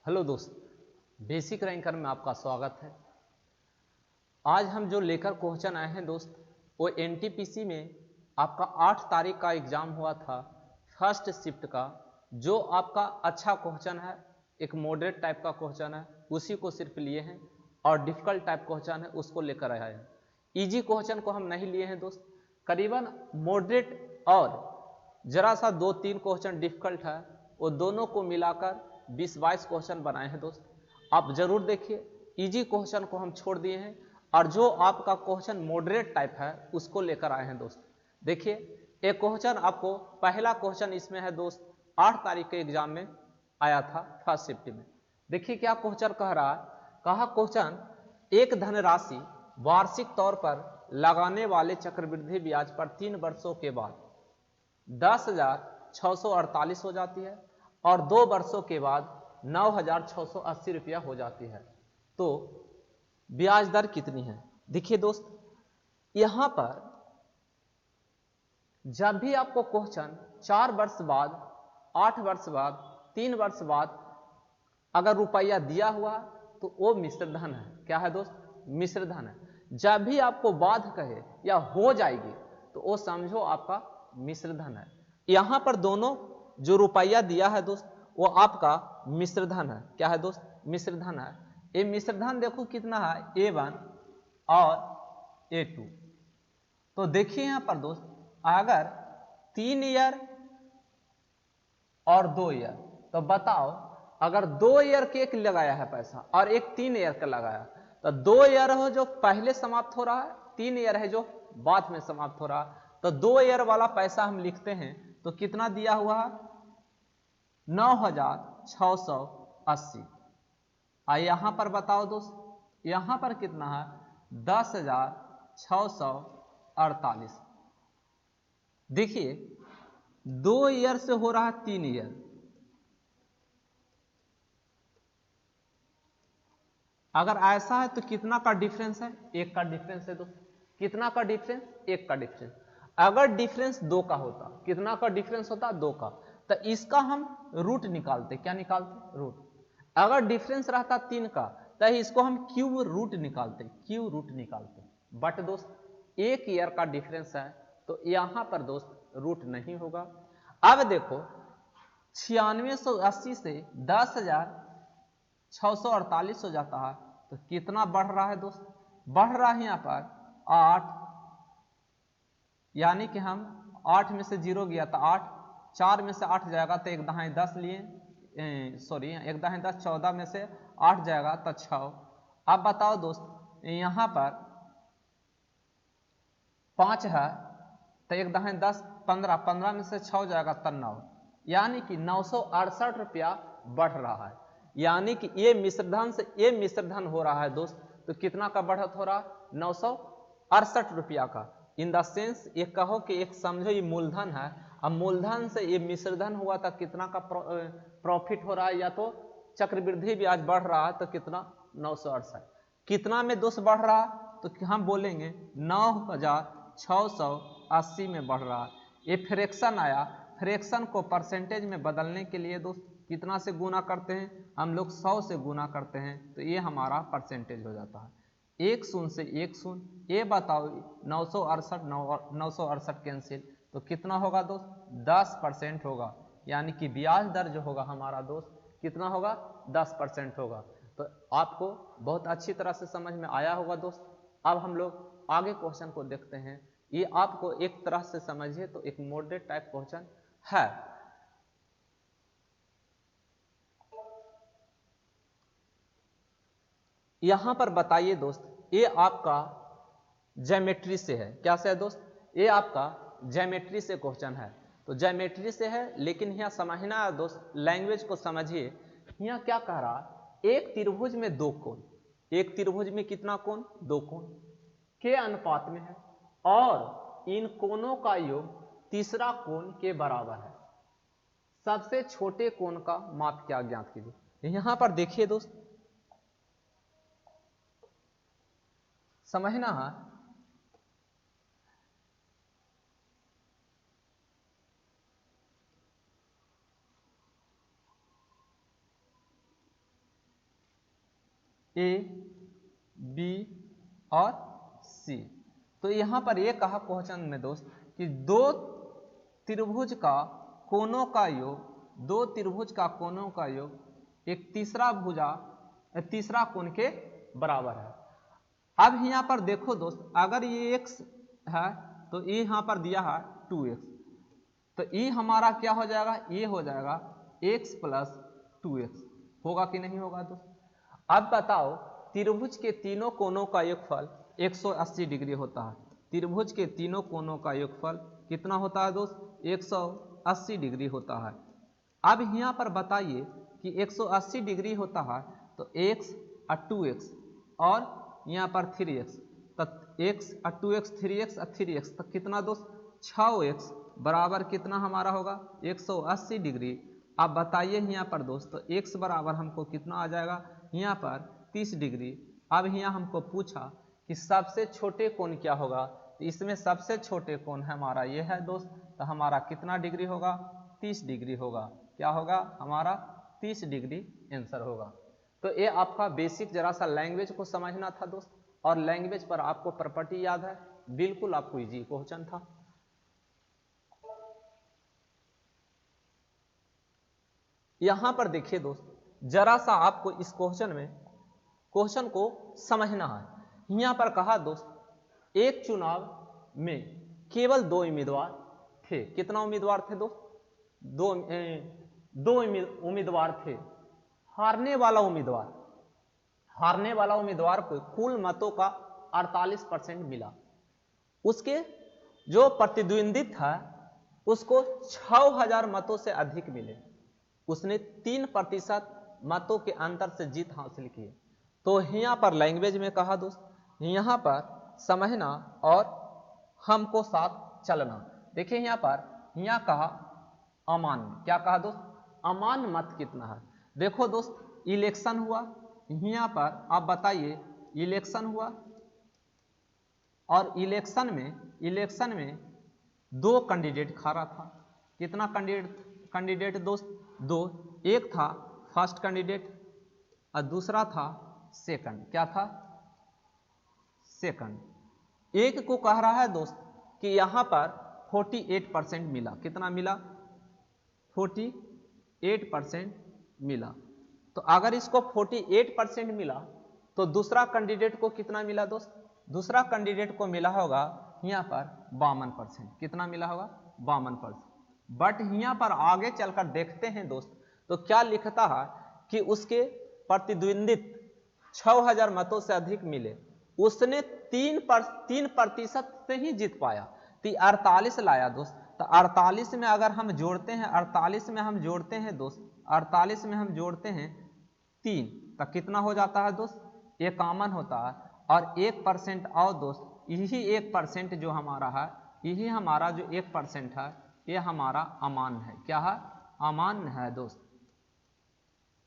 Hello दोस्त, basic ranker में आपका स्वागत है। आज हम जो लेकर क्वेश्चन आए हैं दोस्त, वो एनटीपीसी में आपका 8 तारीख का एग्जाम हुआ था फर्स्ट शिफ्ट का, जो आपका अच्छा क्वेश्चन है, एक मॉडरेट टाइप का क्वेश्चन है, उसी को सिर्फ लिए हैं और डिफिकल्ट टाइप क्वेश्चन है उसको लेकर आए हैं। इजी क्वेश्चन को हम नहीं लिए हैं दोस्त, करीबन मॉडरेट और जरा सा 2-3 क्वेश्चन डिफिकल्ट है, वो दोनों को मिलाकर 20-22 क्वेश्चन बनाए हैं दोस्त। आप जरूर देखिए, इजी क्वेश्चन को हम छोड़ दिए हैं और जो आपका क्वेश्चन मॉडरेट टाइप है उसको लेकर आए हैं दोस्त। देखिए, एक क्वेश्चन आपको पहला क्वेश्चन इसमें है दोस्त, 8 तारीख के एग्जाम में आया था फर्स्ट शिफ्ट में। देखिए क्या क्वेश्चन कह रहा है, कहा क्वेश्चन एक धनराशि वार्षिक तौर पर लगाने वाले चक्रवृद्धि ब्याज पर 3 वर्षों के बाद 10,648 हो जाती है और 2 वर्षों के बाद 9,680 रुपया हो जाती है, तो ब्याज दर कितनी है। देखिए दोस्त, यहां पर जब भी आपको क्वेश्चन 4 वर्ष बाद, 8 वर्ष बाद, 3 वर्ष बाद अगर रुपया दिया हुआ तो वो मिश्र धन है। क्या है दोस्त? मिश्र धन है। जब भी आपको बाद कहे या हो जाएगी तो वो समझो आपका मिश्र धन है। यहां पर दोनों जो रुपया दिया है दोस्त वो आपका मिश्र धन है। क्या है दोस्त? मिश्र धन है। ये मिश्र धन देखो कितना है, A1 और A2। तो देखिए यहां पर दोस्त, अगर 3 ईयर और 2 ईयर, तो बताओ अगर 2 ईयर के एक लगाया है पैसा और एक 3 ईयर का लगाया, तो 2 ईयर हो जो पहले समाप्त हो रहा है, 3 ईयर है जो बाद में समाप्त हो रहा है। तो 2 ईयर वाला पैसा हम लिखते हैं तो कितना दिया हुआ है, 9,680। यहां पर बताओ दोस्त, यहां पर कितना है, 10,648। देखिए 2 ईयर से हो रहा है 3 ईयर, अगर ऐसा है तो कितना का डिफरेंस है, 1 का डिफरेंस है दोस्त। कितना का डिफरेंस? 1 का डिफरेंस। अगर डिफरेंस 2 का होता, कितना का डिफरेंस होता, 2 का, तो इसका हम रूट निकालते। क्या निकालते? रूट। अगर डिफरेंस रहता 3 का तो इसको हम क्यूब रूट निकालते, क्यूब रूट निकालते। बट दोस्त 1 ईयर का डिफरेंस है तो यहां पर दोस्त रूट नहीं होगा। अब देखो 9680 से 10,648 हो जाता है तो कितना बढ़ रहा है दोस्त? बढ़ रहा है यहां पर 8, यानी कि हम 8 में से 0 गया तो 8, 4 में से 8 जाएगा तो 1 दहाई 10 लिए, सॉरी 1 दहाई 10, 14 में से 8 जाएगा तो 6। अब बताओ दोस्त, यहां पर 5 है तो 1 दहाई 10, 15, 15 में से 6 जाएगा तो 9, यानी कि 968 रुपया बढ़ रहा है। यानी कि ये मिश्रधन से ये मिश्रधन हो रहा है दोस्त, तो कितना का बढ़त हो रहा है, 968 रुपया का। इन द सेंस ये कहो कि एक समझो ये मूलधन है, अब मूलधन से ये मिश्रधन हुआ था, कितना का प्रॉफिट हो रहा है, या तो चक्रवृद्धि ब्याज बढ़ रहा है तो कितना, 968। कितना में दोस्त बढ़ रहा है, तो हम बोलेंगे 9,680 में बढ़ रहा है। ये फ्रैक्शन आया, फ्रैक्शन को परसेंटेज में बदलने के लिए दोस्त कितना से गुना करते हैं हम लोग, 100 से गुना करते हैं, तो ये हमारा परसेंटेज हो जाता है। 1 शून्य से 1 शून्य, ये बताओ 968 कैंसिल, तो कितना होगा दोस्त, 10% होगा। यानी कि ब्याज दर जो होगा हमारा दोस्त कितना होगा, 10% होगा। तो आपको बहुत अच्छी तरह से समझ में आया होगा दोस्त। अब हम लोग आगे क्वेश्चन को देखते हैं। ये आपको एक तरह से समझिए तो एक मॉडरेट टाइप क्वेश्चन है। यहां पर बताइए दोस्त, ये आपका ज्योमेट्री से है। क्या से है दोस्त? ये आपका ज्योमेट्री से क्वेश्चन है। तो ज्योमेट्री से है, लेकिन यहाँ समझना है दोस्त, लैंग्वेज को समझिए। यहाँ क्या कह रहा, एक त्रिभुज में 2 कोण, एक त्रिभुज में कितना कोण, 2 कोण के अनुपात में है और इन कोणों का योग तीसरा कोण के बराबर है। सबसे छोटे कोण का माप क्या ज्ञात कीजिए। यहां पर देखिए दोस्त, समझना है, ए बी और सी। तो यहाँ पर ये कहा क्वेश्चन में दोस्त कि दो त्रिभुज का कोणों का योग, दो त्रिभुज का कोणों का योग एक तीसरा कोण के बराबर है। अब यहाँ पर देखो दोस्त, अगर ये x है तो ये यहाँ पर दिया है 2x, तो ये हमारा क्या हो जाएगा, ये हो जाएगा x प्लस 2x, होगा कि नहीं होगा दोस्त। अब बताओ त्रिभुज के तीनों कोणों का योगफल 180 डिग्री होता है। त्रिभुज के तीनों कोणों का योगफल कितना होता है दोस्त, 180 डिग्री होता है। अब यहाँ पर बताइए कि 180 डिग्री होता है तो x और 2x और यहाँ पर 3x, तो x और 2x 3x और 3x तो कितना दोस्त 6x बराबर कितना हमारा होगा 180 डिग्री। अब बताइए यहाँ पर दोस्त, तो x बराबर हमको कितना आ जाएगा यहाँ पर 30 डिग्री। अब यहाँ हमको पूछा कि सबसे छोटे कोण क्या होगा, तो इसमें सबसे छोटे कोण हमारा ये है दोस्त, तो हमारा कितना डिग्री होगा 30 डिग्री होगा। क्या होगा हमारा 30 डिग्री आंसर होगा। तो ये आपका बेसिक जरा सा लैंग्वेज को समझना था दोस्त, और लैंग्वेज पर आपको प्रॉपर्टी याद है, बिल्कुल आपको इजी क्वेश्चन था। यहां पर देखिए दोस्त, जरा सा आपको इस क्वेश्चन को समझना है। यहां पर कहा दोस्त एक चुनाव में केवल 2 उम्मीदवार थे। कितना उम्मीदवार थे दोस्त, दो उम्मीदवार थे। हारने वाला उम्मीदवार को कुल मतों का 48% मिला। उसके जो प्रतिद्वंदी था उसको 6000 मतों से अधिक मिले। उसने 3% मतों के अंतर से जीत हासिल की। तो यहाँ पर लैंग्वेज में कहा दोस्त, यहाँ पर समझना और हमको साथ चलना। देखिए यहाँ कहा अमान्य, क्या कहा दोस्त, अमान्य मत कितना है। देखो दोस्त इलेक्शन हुआ, यहाँ पर आप बताइए इलेक्शन हुआ और इलेक्शन में 2 कैंडिडेट खड़ा था। कितना कैंडिडेट दोस्त, 2। एक था फर्स्ट कैंडिडेट और दूसरा था सेकंड। क्या था, सेकंड। एक को कह रहा है दोस्त कि यहां पर 48% मिला। कितना मिला, 48% मिला। तो अगर इसको 48% मिला तो दूसरा कैंडिडेट को कितना मिला दोस्त, दूसरा कैंडिडेट को मिला होगा यहाँ पर 52%। कितना मिला होगा, 52%। बट यहाँ पर आगे चलकर देखते हैं दोस्त, तो क्या लिखता है कि उसके प्रतिद्वंदित 6000 मतों से अधिक मिले, उसने 3% से ही जीत पाया। तो 48 लाया दोस्त। तो 48 में अगर हम जोड़ते हैं, 48 में हम जोड़ते हैं दोस्त, 48 में हम जोड़ते हैं 3, तो कितना हो जाता है दोस्त, 51 होता है। और 1% और दोस्त, यही 1% जो हमारा है, यही हमारा जो 1% है, ये हमारा अमान्य है। क्या है, अमान्य है दोस्त।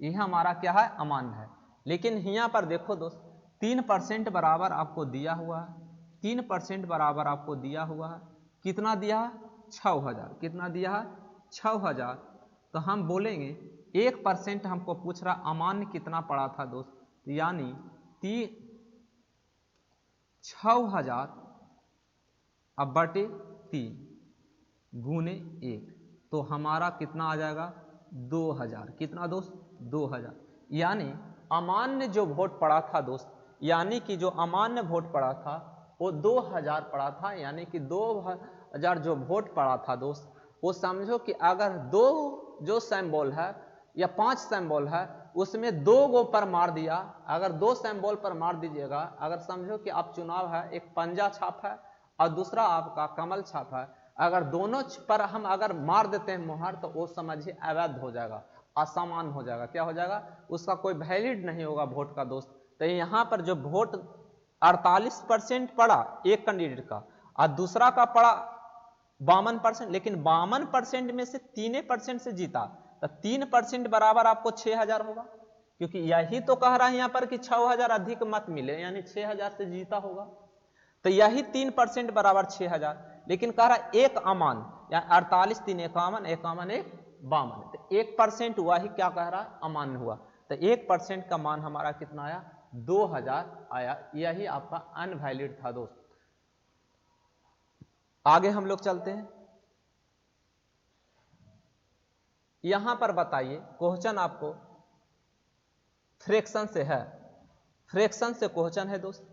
यह हमारा क्या है, अमान्य है। लेकिन यहाँ पर देखो दोस्त 3% बराबर आपको दिया हुआ है, 3% बराबर आपको दिया हुआ है। कितना दिया है, 6000। कितना दिया है, 6000। तो हम बोलेंगे 1% हमको पूछ रहा अमान्य कितना पड़ा था दोस्त, यानी 6000 अब बटे 3 गुने 1, तो हमारा कितना आ जाएगा 2000। कितना दोस्त, 2000। यानी अमान्य जो वोट पड़ा था दोस्त, यानी कि जो अमान्य वोट पड़ा था वो 2000 पड़ा था। यानी कि 2000 जो वोट पड़ा था दोस्त, वो समझो कि अगर 2 जो सिंबल है या 5 सिंबल है, उसमें 2 गो पर मार दिया। अगर 2 सिंबल पर मार दीजिएगा, अगर समझो कि आप चुनाव है, एक पंजा छाप है और दूसरा आपका कमल छाप है, अगर दोनों पर हम अगर मार देते हैं मुहर, तो वो समझिए अवैध हो जाएगा, असामान्य हो जाएगा। क्या हो जाएगा, उसका कोई वैलिड नहीं होगा वोट का दोस्त। तो यहाँ पर जो वोट 48% पड़ा एक कैंडिडेट का और दूसरा का पड़ा 52%, लेकिन 52% में से 3% से जीता, तो 3% बराबर आपको 6000 होगा। क्योंकि यही तो कह रहा है यहाँ पर कि 6000 अधिक मत मिले, यानी 6000 से जीता होगा। तो यही 3% बराबर 6000। लेकिन कह रहा है एक अमान, या 48 3 51, 51 1 52, तो 1% हुआ ही क्या कह रहा है, अमान्य हुआ। तो 1% का मान हमारा कितना आया, 2000 आया, यही आपका अनवैलिड था दोस्त। आगे हम लोग चलते हैं। यहां पर बताइए क्वेश्चन आपको फ्रैक्शन से है, फ्रैक्शन से क्वेश्चन है दोस्त।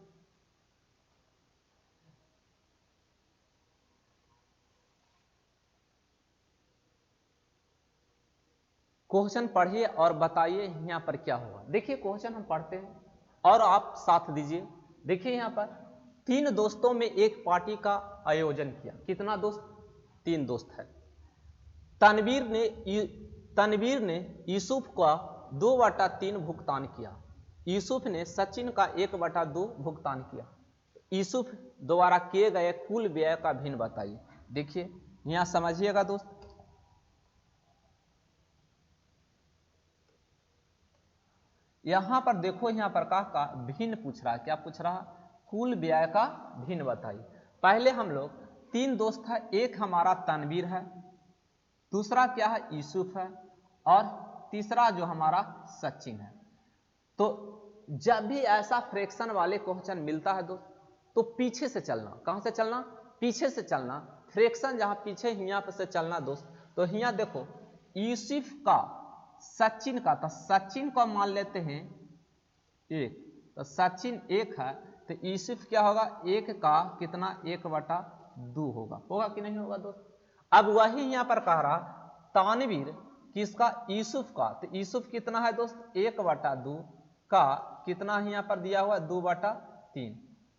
क्वेश्चन पढ़िए और बताइए यहां पर क्या होगा। देखिए क्वेश्चन हम पढ़ते हैं और आप साथ दीजिए। देखिए यहां पर 3 दोस्तों में एक पार्टी का आयोजन किया। कितना दोस्त? 3 दोस्त है। तनवीर ने यूसुफ का 2/3 भुगतान किया। यूसुफ ने सचिन का 1/2 भुगतान किया। यूसुफ द्वारा किए गए कुल व्यय का भिन्न बताइए। देखिए यहां समझिएगा दोस्त, यहां पर देखो, यहां पर का भिन्न पूछ रहा है। क्या पूछ रहा? कुल व्यय का भिन्न बताइए। पहले हम लोग 3 दोस्त है, एक हमारा तनवीर है, दूसरा क्या है यूसुफ है, और तीसरा जो हमारा सचिन है। तो जब भी ऐसा फ्रैक्शन वाले क्वेश्चन मिलता है दोस्त, तो पीछे से चलना। कहां से चलना? पीछे से चलना। फ्रैक्शन जहां पीछे हिया पर से चलना दोस्त। तो हिया देखो यूसुफ का सचिन का, तो सचिन को मान लेते हैं 1, तो सचिन 1 है, तो यूसुफ क्या होगा? 1 का कितना? 1/2 होगा कि नहीं होगा दोस्त? अब वही यहां पर कह रहा तानवीर किसका? यूसुफ का। तो यूसुफ कितना है दोस्त? 1/2 का कितना यहां पर दिया हुआ? 2/3।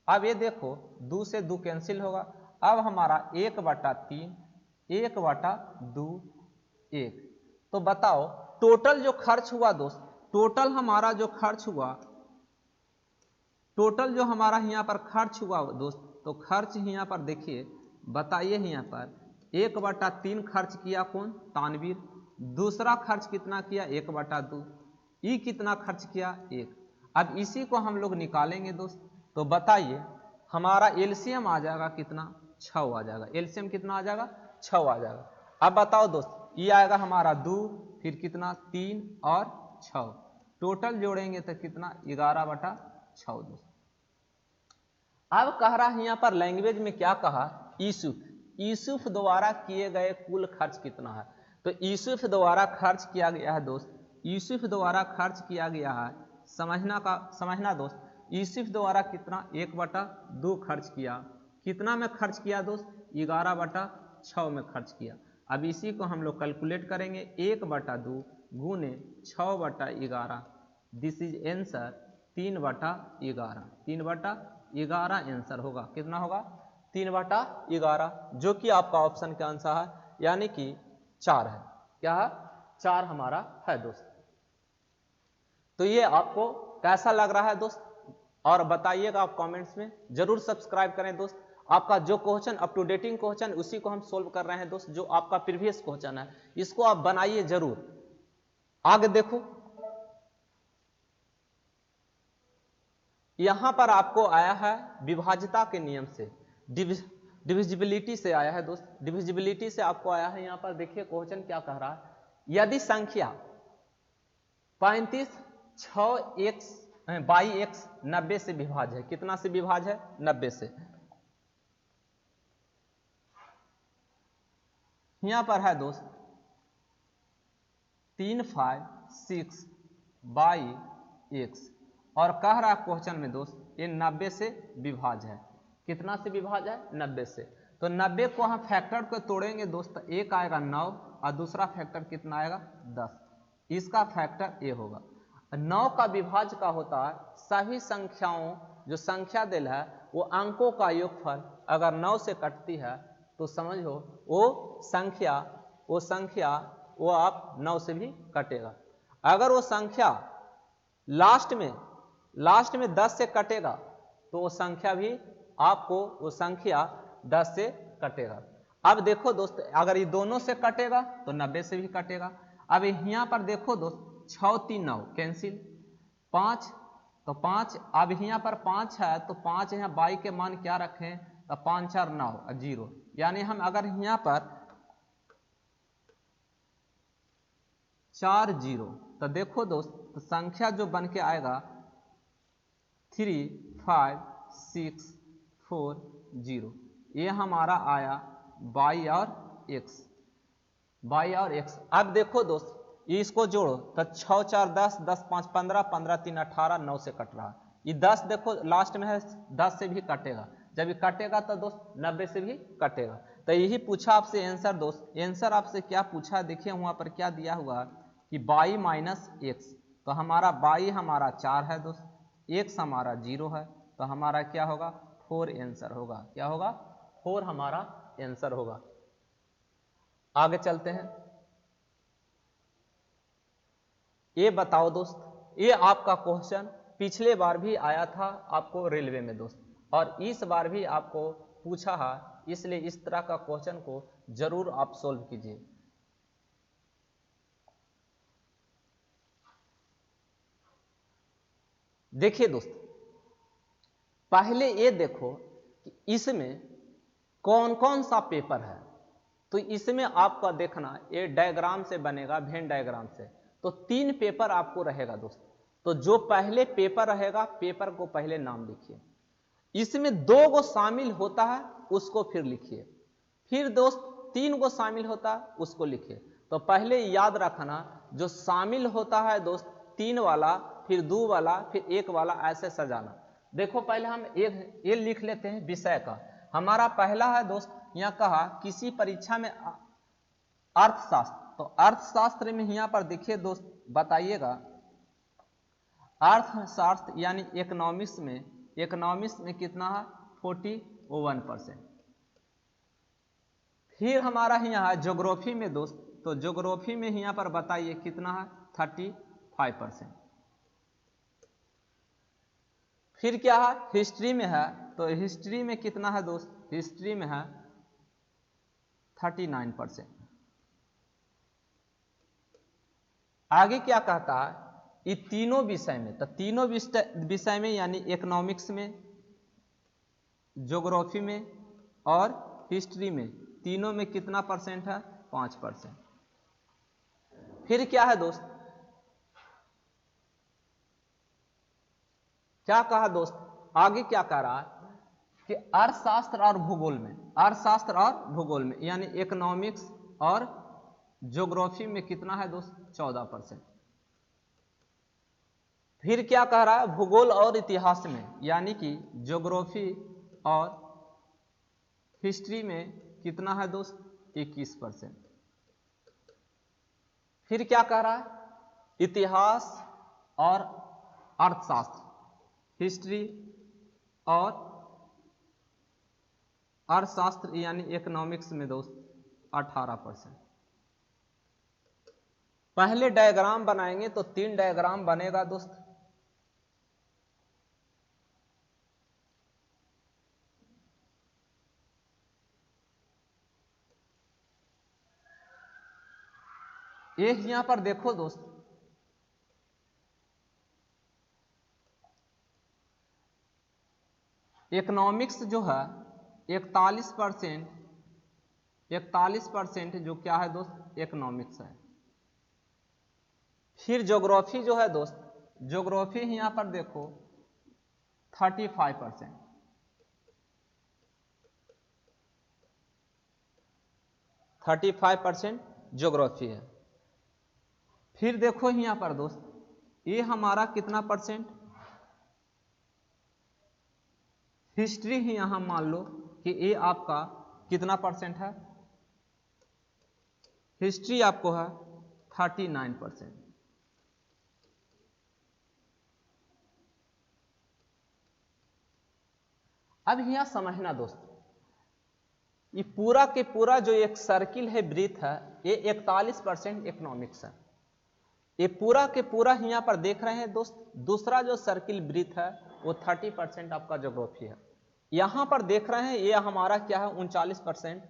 अब ये देखो 2 से 2 कैंसिल होगा। अब हमारा 1/3 1/2 1। तो बताओ टोटल जो खर्च हुआ दोस्त, टोटल हमारा जो खर्च हुआ, टोटल जो हमारा यहाँ पर खर्च हुआ दोस्त, तो खर्च यहाँ पर देखिए बताइए। यहाँ पर 1/3 खर्च किया कौन? तानवीर। दूसरा खर्च कितना किया? 1/2। ई कितना खर्च किया? 1। अब इसी को हम लोग निकालेंगे दोस्त, तो बताइए हमारा एलसीएम आ जाएगा कितना? 6 आ जाएगा। एलसीएम कितना आ जाएगा? 6 आ जाएगा। अब बताओ दोस्त, ये आएगा हमारा 2, फिर कितना? 3 और 6, टोटल जोड़ेंगे तो कितना? 11/6 दोस्त। अब कह रहा है यहां पर लैंग्वेज में क्या कहा? यूसुफ द्वारा किए गए कुल खर्च कितना है? तो यूसुफ द्वारा खर्च किया गया है दोस्त, यूसुफ द्वारा खर्च किया गया है, समझना दोस्त। यूसुफ द्वारा कितना? 1/2 खर्च किया। कितना में खर्च किया दोस्त? 11/6 में खर्च किया। अब इसी को हम लोग कैलकुलेट करेंगे। 1/2 गुने 6/11, दिस इज आंसर 3/11। 3/11 आंसर होगा। कितना होगा? 3/11, जो कि आपका ऑप्शन का आंसर है, यानी कि 4 है। क्या है? 4 हमारा है दोस्त। तो ये आपको कैसा लग रहा है दोस्त? और बताइएगा आप कमेंट्स में। जरूर सब्सक्राइब करें दोस्त। आपका जो question up to dating question उसी को हम सोल्व कर रहे हैं दोस्त। जो आपका प्रीवियस क्वेश्चन है इसको आप बनाइए जरूर। आगे देखो, यहां पर आपको आया है विभाज्यता के नियम से, डिविजिबिलिटी से आया है दोस्त। डिविजिबिलिटी से आपको आया है। यहां पर देखिए क्वेश्चन क्या कह रहा है। यदि संख्या 35 6x बाई x 90 से विभाज्य है। कितना से विभाज्य है? 90 से। यहां पर है दोस्त 3 5 6 बाई x, और कह रहा क्वेश्चन में दोस्त ये 90 से विभाज्य है। कितना से विभाज्य है? 90 से। तो 90 को हम फैक्टर को तोड़ेंगे दोस्त, एक आएगा 9 और दूसरा फैक्टर कितना आएगा? 10। इसका फैक्टर ए होगा। 9 का विभाज्य का होता है सभी संख्याओं, जो संख्या दिल है वो अंकों का योगफल अगर 9 से कटती है तो समझो वो संख्या वो आप 9 से भी कटेगा। अगर वो संख्या लास्ट में 10 से कटेगा तो वो संख्या भी आपको वो संख्या 10 से कटेगा। अब देखो दोस्त, अगर ये दोनों से कटेगा तो 90 से भी कटेगा। अब यहां पर देखो दोस्त 6 3 9 कैंसिल, 5 तो 5, अब यहां पर 5 है तो 5 यहाँ बाई के मान क्या रखें? तो 5 4 9 0, यानी हम अगर यहां पर 4 0, तो देखो दोस्त तो संख्या जो बन के आएगा 3 5 6 4 0। ये हमारा आया y और x। अब देखो दोस्त ये इसको जोड़ो तो 6 4 10, 10 5 15, 15 3 18, 9 से कट रहा। ये 10 देखो लास्ट में है, 10 से भी कटेगा, जब ये कटेगा तो दोस्त 90 से भी कटेगा। तो यही पूछा आपसे आंसर दोस्त। आंसर आपसे क्या पूछा देखिए वहां पर क्या दिया हुआ कि y माइनस एक्स। तो हमारा y हमारा 4 है दोस्त, x हमारा 0 है, तो हमारा क्या होगा 4 आंसर होगा। क्या होगा 4 हमारा आंसर होगा। आगे चलते हैं। ये बताओ दोस्त, ये आपका क्वेश्चन पिछले बार भी आया था आपको रेलवे में दोस्त, और इस बार भी आपको पूछा है, इसलिए इस तरह का क्वेश्चन को जरूर आप सोल्व कीजिए। देखिए दोस्त, पहले ये देखो कि इसमें कौन कौन सा पेपर है। तो इसमें आपका देखना ये डायग्राम से बनेगा, वेन डायग्राम से। तो 3 पेपर आपको रहेगा दोस्त। तो जो पहले पेपर रहेगा, पेपर को पहले नाम लिखिए। इसमें 2 गो शामिल होता है उसको फिर लिखिए। फिर दोस्त 3 गो शामिल होता है उसको लिखिए। तो पहले याद रखना जो शामिल होता है दोस्त 3 वाला, फिर 2 वाला, फिर 1 वाला, ऐसे सजाना। देखो पहले हम एक ये लिख लेते हैं विषय का। हमारा पहला है दोस्त, यहाँ कहा किसी परीक्षा में अर्थशास्त्र। तो अर्थशास्त्र में यहाँ पर देखिए दोस्त बताइएगा, अर्थशास्त्र यानी इकोनॉमिक्स में कितना है 41%। फिर हमारा यहाँ है ज्योग्राफी में दोस्त, तो ज्योग्राफी में यहाँ पर बताइए कितना है 35%। फिर क्या है हिस्ट्री में है, तो हिस्ट्री में कितना है दोस्त, हिस्ट्री में है 39%। आगे क्या कहता है, ये तीनों विषय में, तो तीनों विषय में यानी इकोनॉमिक्स में, ज्योग्राफी में और हिस्ट्री में, तीनों में कितना परसेंट है 5%। फिर क्या है दोस्त, क्या कहा दोस्त, आगे क्या कह रहा है कि अर्थशास्त्र और भूगोल में, अर्थशास्त्र और भूगोल में यानी इकोनॉमिक्स और ज्योग्राफी में कितना है दोस्त 14%। फिर क्या कह रहा है भूगोल और इतिहास में, यानी कि ज्योग्राफी और हिस्ट्री में कितना है दोस्त 21%। फिर क्या कह रहा है इतिहास और अर्थशास्त्र, हिस्ट्री और अर्थशास्त्र यानी इकोनॉमिक्स में दोस्त 18%। पहले डायग्राम बनाएंगे तो 3 डायग्राम बनेगा दोस्त। एक यहां पर देखो दोस्त, इकोनॉमिक्स जो है 41% जो क्या है दोस्त इकोनॉमिक्स है। फिर ज्योग्राफी जो है दोस्त, ज्योग्राफी यहां पर देखो 35%। ज्योग्राफी है। फिर देखो यहां पर दोस्त ये हमारा कितना परसेंट, हिस्ट्री ही यहां मान लो कि ये आपका कितना परसेंट है, हिस्ट्री आपको है 39%। अब यहां समझना दोस्त, ये पूरा के पूरा जो एक सर्किल है ब्रीथ है, ये 41% इकोनॉमिक्स है। ये पूरा के पूरा यहाँ पर देख रहे हैं दोस्त, दूसरा जो सर्किल ब्रीथ है वो 30% आपका ज्योग्राफी है। यहाँ पर देख रहे हैं ये हमारा क्या है 39%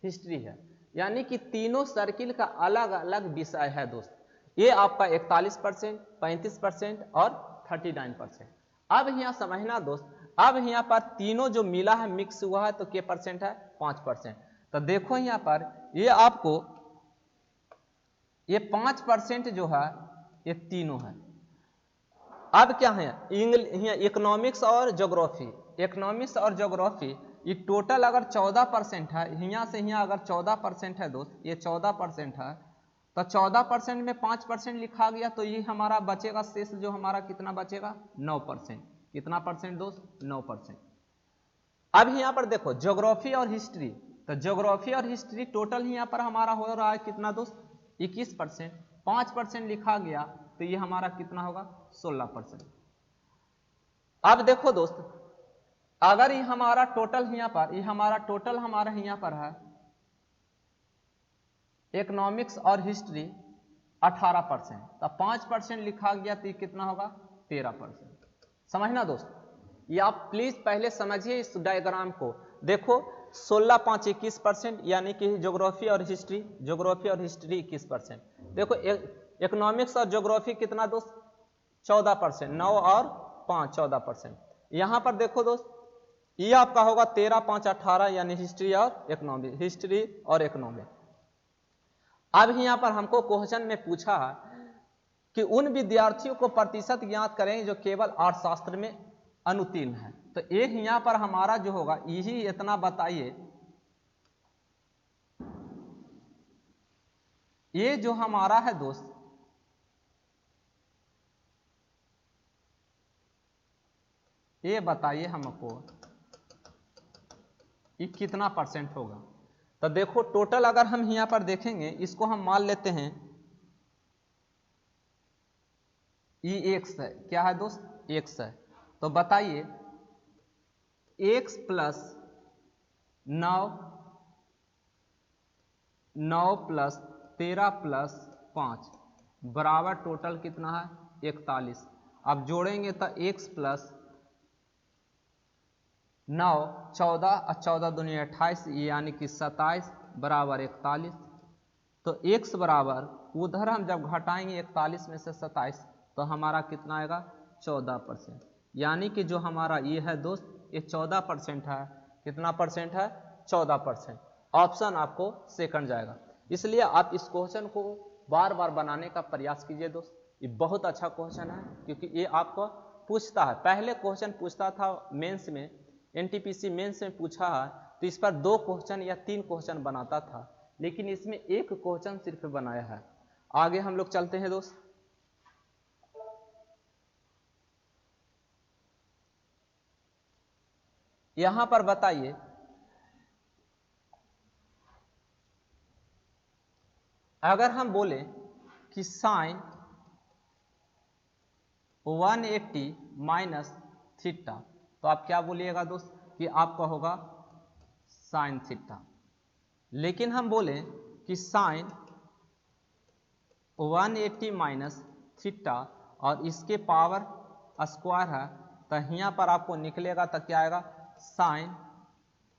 हिस्ट्री है। यानी कि तीनों सर्किल का अलग अलग विषय है दोस्त। ये आपका 41%, 35% और 39%। अब यहाँ समझना दोस्त, अब यहाँ पर तीनों जो मिला है मिक्स हुआ है तो क्या परसेंट है 5%। तो देखो यहाँ पर ये आपको ये 5% जो है ये तीनों है। अब क्या है, इकोनॉमिक्स और ज्योग्राफी, इकोनॉमिक्स और ज्योग्राफी ये टोटल अगर 14% है, यहाँ से यहाँ अगर 14% है दोस्त, ये 14% है, तो 14% में 5% लिखा गया, तो ये हमारा बचेगा शेष, जो हमारा कितना बचेगा 9%। कितना परसेंट दोस्त, 9%। अब यहाँ पर देखो ज्योग्राफी और हिस्ट्री, तो ज्योग्राफी और हिस्ट्री टोटल यहाँ पर हमारा हो रहा है कितना दोस्त, 21%। 5% लिखा गया तो ये हमारा कितना होगा, 16%। अब देखो दोस्त, अगर ये हमारा टोटल यहाँ पर, ये हमारा टोटल हमारा यहाँ पर है इकोनॉमिक्स और हिस्ट्री 18%, तो 5% लिखा गया तो ये कितना होगा 13%। समझना दोस्त, ये आप प्लीज पहले समझिए इस डायग्राम को। देखो 16, 5, 21%, यानी कि ज्योग्राफी और हिस्ट्री, ज्योग्राफी और हिस्ट्री 21%। देखो इकोनॉमिक्स और ज्योग्राफी कितना दोस्त, 14%, 9 और 5 14%। यहां पर देखो दोस्त, ये आपका होगा 13, 5, 18, यानी हिस्ट्री और इकोनॉमिक, हिस्ट्री और इकोनॉमिक। अब यहां पर हमको क्वेश्चन में पूछा कि उन विद्यार्थियों को प्रतिशत ज्ञात करें जो केवल अर्थशास्त्र में अनुत्तीर्ण है। तो एक यहां पर हमारा जो होगा यही इतना बताइए, ये जो हमारा है दोस्त, ये बताइए हमको ये कितना परसेंट होगा। तो देखो टोटल अगर हम यहां पर देखेंगे, इसको हम मान लेते हैं ये x है, क्या है दोस्त, x है। तो बताइए x प्लस 9, 9 प्लस 13 प्लस 5 बराबर टोटल कितना है 41। अब जोड़ेंगे तो x प्लस 9, 14 और 14 दूनी 28, यानी कि 27 बराबर 41। तो x बराबर उधर हम जब घटाएंगे 41 में से 27, तो हमारा कितना आएगा 14%। यानी कि जो हमारा ये है दोस्त, ये 14% है। कितना परसेंट है, 14%। ऑप्शन आपको सेकंड जाएगा। इसलिए आप इस क्वेश्चन को बार बार बनाने का प्रयास कीजिए दोस्त, ये बहुत अच्छा क्वेश्चन है, क्योंकि ये आपको पूछता है, पहले क्वेश्चन पूछता था मेंस में, एनटीपीसी मेंस में पूछा है तो इस पर 2 क्वेश्चन या 3 क्वेश्चन बनाता था, लेकिन इसमें 1 क्वेश्चन सिर्फ बनाया है। आगे हम लोग चलते हैं दोस्त। यहां पर बताइए अगर हम बोले कि साइन 180 माइनस थीटा, तो आप क्या बोलिएगा दोस्त, कि आपका होगा साइन थीटा। लेकिन हम बोले कि साइन 180 माइनस थीटा और इसके पावर स्क्वायर है, तो यहाँ पर आपको निकलेगा तो क्या आएगा साइन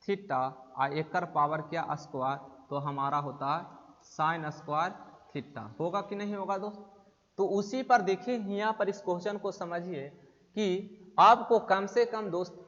थीटा और एक पावर क्या स्क्वायर, तो हमारा होता है साइन स्क्वायर थीटा। होगा कि नहीं होगा दोस्त। तो उसी पर देखिए यहाँ पर इस क्वेश्चन को समझिए कि आपको कम से कम दोस्त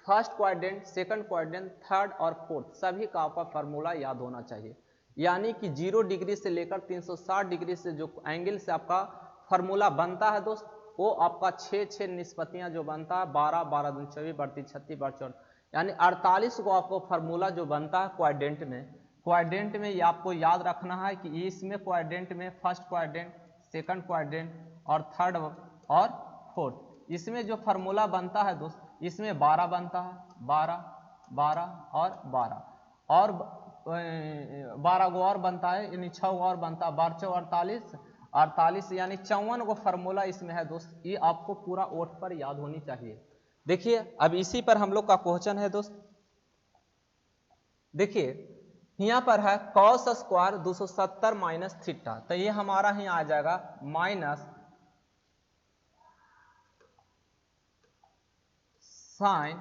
first quadrant, second quadrant, third और फोर्थ सभी का आपका फार्मूला याद होना चाहिए। यानी कि 0 डिग्री से लेकर 360 डिग्री से जो एंगल से आपका फार्मूला बनता है दोस्त, वो आपका 6 निष्पत्तियां जो बनता है 12, 12 दूनी 24, 32, 36, 64, यानी 48 को आपको फार्मूला जो बनता है क्वाड्रेंट में, क्वाड्रेंट में ये आपको याद रखना है कि इसमें क्वाड्रेंट में फर्स्ट क्वाड्रेंट, सेकंड क्वाड्रेंट और थर्ड और फोर्थ, इसमें जो फार्मूला बनता है दोस्त, इसमें 12 बनता है, 12, 12 और 12 और 12 गो और बनता है, यानी 6 और बनता है, 12 48, 48 यानी 54 को फार्मूला इसमें है दोस्त। ये आपको पूरा ओठ पर याद होनी चाहिए। देखिए अब इसी पर हम लोग का क्वेश्चन है दोस्त। देखिए यहाँ पर है कॉस स्क्वायर 270 माइनस थीटा, तो ये हमारा ही आ जाएगा माइनस साइन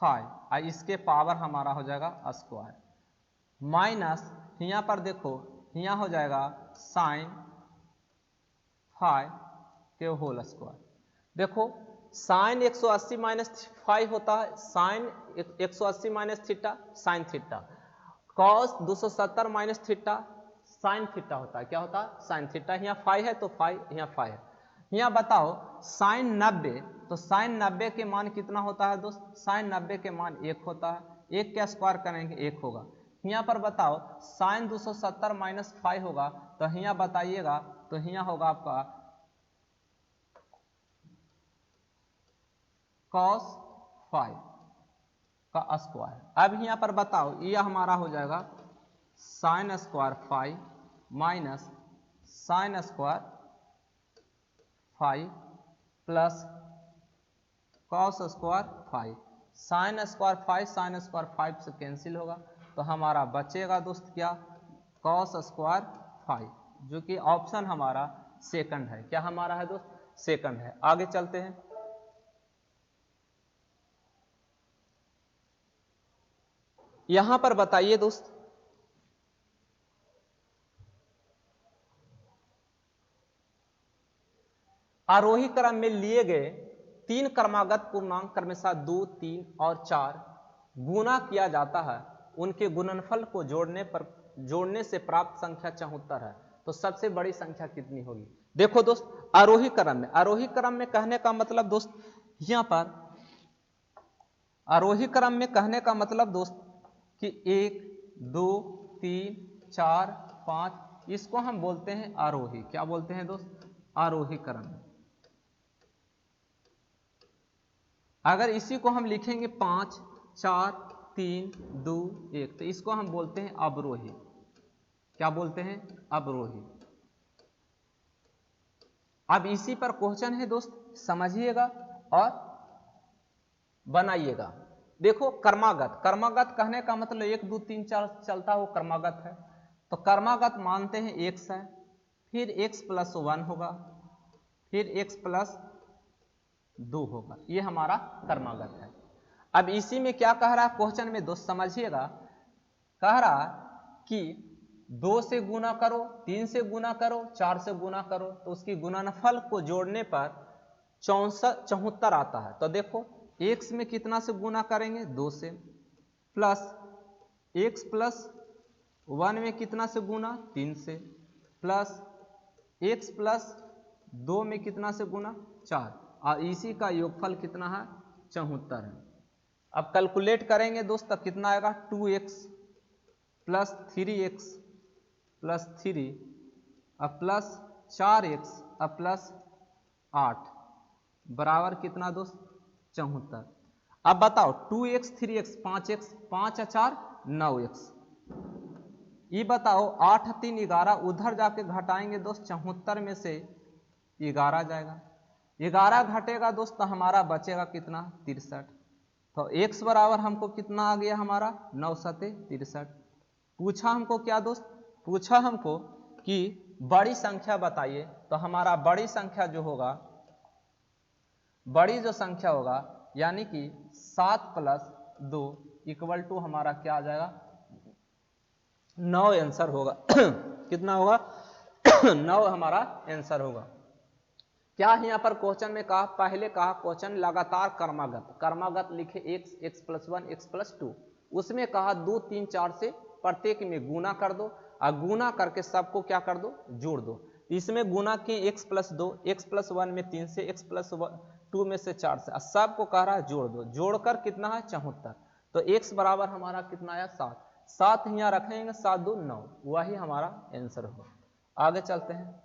5 और इसके पावर हमारा हो जाएगा स्क्वायर, माइनस यहाँ पर देखो यहाँ हो जाएगा साइन 5 के होल स्क्वायर। देखो साइन 180 माइनस 5 होता है sine 180 minus theta sine theta, cos 270 minus theta sine theta होता है, क्या होता है साइन थीटा। यहाँ 5 है तो 5, यहाँ 5 है। यहाँ बताओ साइन 90, तो साइन 90 के मान कितना होता है दोस्त? साइन 90 के मान 1 होता है, 1 का स्क्वायर करेंगे 1 होगा। यहाँ पर बताओ साइन 270 माइनस 5 होगा, तो यहाँ बताइएगा, तो यहाँ होगा आपका cos 5 का स्क्वायर। अब यहाँ पर बताओ यह हमारा हो जाएगा sine square 5 minus sine square 5 plus cos square 5। Sine square 5 sine square 5 से कैंसिल होगा, तो हमारा बचेगा दोस्त क्या? कॉस स्क्वायर 5, जो कि ऑप्शन हमारा सेकंड है। क्या हमारा है दोस्त? सेकंड है। आगे चलते हैं। यहां पर बताइए दोस्त, आरोही क्रम में लिए गए 3 क्रमागत पूर्णांक क्रमशः 2, 3 और 4 गुना किया जाता है, उनके गुणनफल को जोड़ने से प्राप्त संख्या 74 है, तो सबसे बड़ी संख्या कितनी होगी? देखो दोस्त आरोही क्रम में कहने का मतलब दोस्त, यहां पर आरोही क्रम में कहने का मतलब दोस्त कि 1, 2, 3, 4, 5, इसको हम बोलते हैं आरोही। क्या बोलते हैं दोस्त? आरोही क्रम। अगर इसी को हम लिखेंगे 5, 4, 3, 2, 1, तो इसको हम बोलते हैं अवरोही। क्या बोलते हैं? अवरोही। अब इसी पर क्वेश्चन है दोस्त, समझिएगा और बनाइएगा। देखो क्रमागत कहने का मतलब 1, 2, 3, 4 चलता हो क्रमागत है, तो क्रमागत मानते हैं x है, फिर x प्लस 1 होगा, फिर x प्लस 2 होगा, ये हमारा क्रमागत है। अब इसी में क्या कह रहा है क्वेश्चन में दोस्त, समझिएगा, कह रहा कि 2 से गुना करो, 3 से गुना करो, 4 से गुना करो, तो उसकी गुणनफल को जोड़ने पर 74 आता है। तो देखो x में कितना से गुना करेंगे? 2 से, प्लस x प्लस 1 में कितना से गुना? 3 से, प्लस x प्लस 2 में कितना से गुना? 4, और इसी का योगफल कितना है? 74 है। अब कैलकुलेट करेंगे दोस्त, तब कितना आएगा? 2x प्लस 3x प्लस 3 अब प्लस 4x अब प्लस 8 बराबर कितना दोस्त? 74। अब बताओ 2x 3x 5x 5 4 9x, ये बताओ 8 3 11, उधर जाके घटाएंगे दोस्त, 74 में से 11 जाएगा, 11 घटेगा दोस्त, तो हमारा बचेगा कितना? 63। तो x बराबर हमको कितना आ गया? हमारा 9 7 63। पूछा हमको क्या दोस्त? पूछा हमको कि बड़ी संख्या बताइए, तो हमारा बड़ी संख्या जो होगा, बड़ी जो संख्या होगा यानी कि 7 प्लस 2 इक्वल टू हमारा क्या आ जाएगा? 9 आंसर होगा। कितना होगा? 9 हमारा आंसर होगा। क्या यहाँ पर क्वेश्चन में कहा? पहले कहा क्वेश्चन लगातार क्रमागत लिखे x प्लस 1 x प्लस 2, उसमें कहा 2 3 4 से प्रत्येक में गुना कर दो, और गुना करके सबको क्या कर दो? जोड़ दो। इसमें गुना किए x प्लस 2, x प्लस 1 में 3 से, x प्लस 2 में से 4 से, सबको कह रहा है जोड़ दो। जोड़कर कितना है? 74। तो x बराबर हमारा कितना आया? 7। 7 यहाँ रखेंगे, 7 2 9, वही हमारा आंसर होगा। आगे चलते हैं।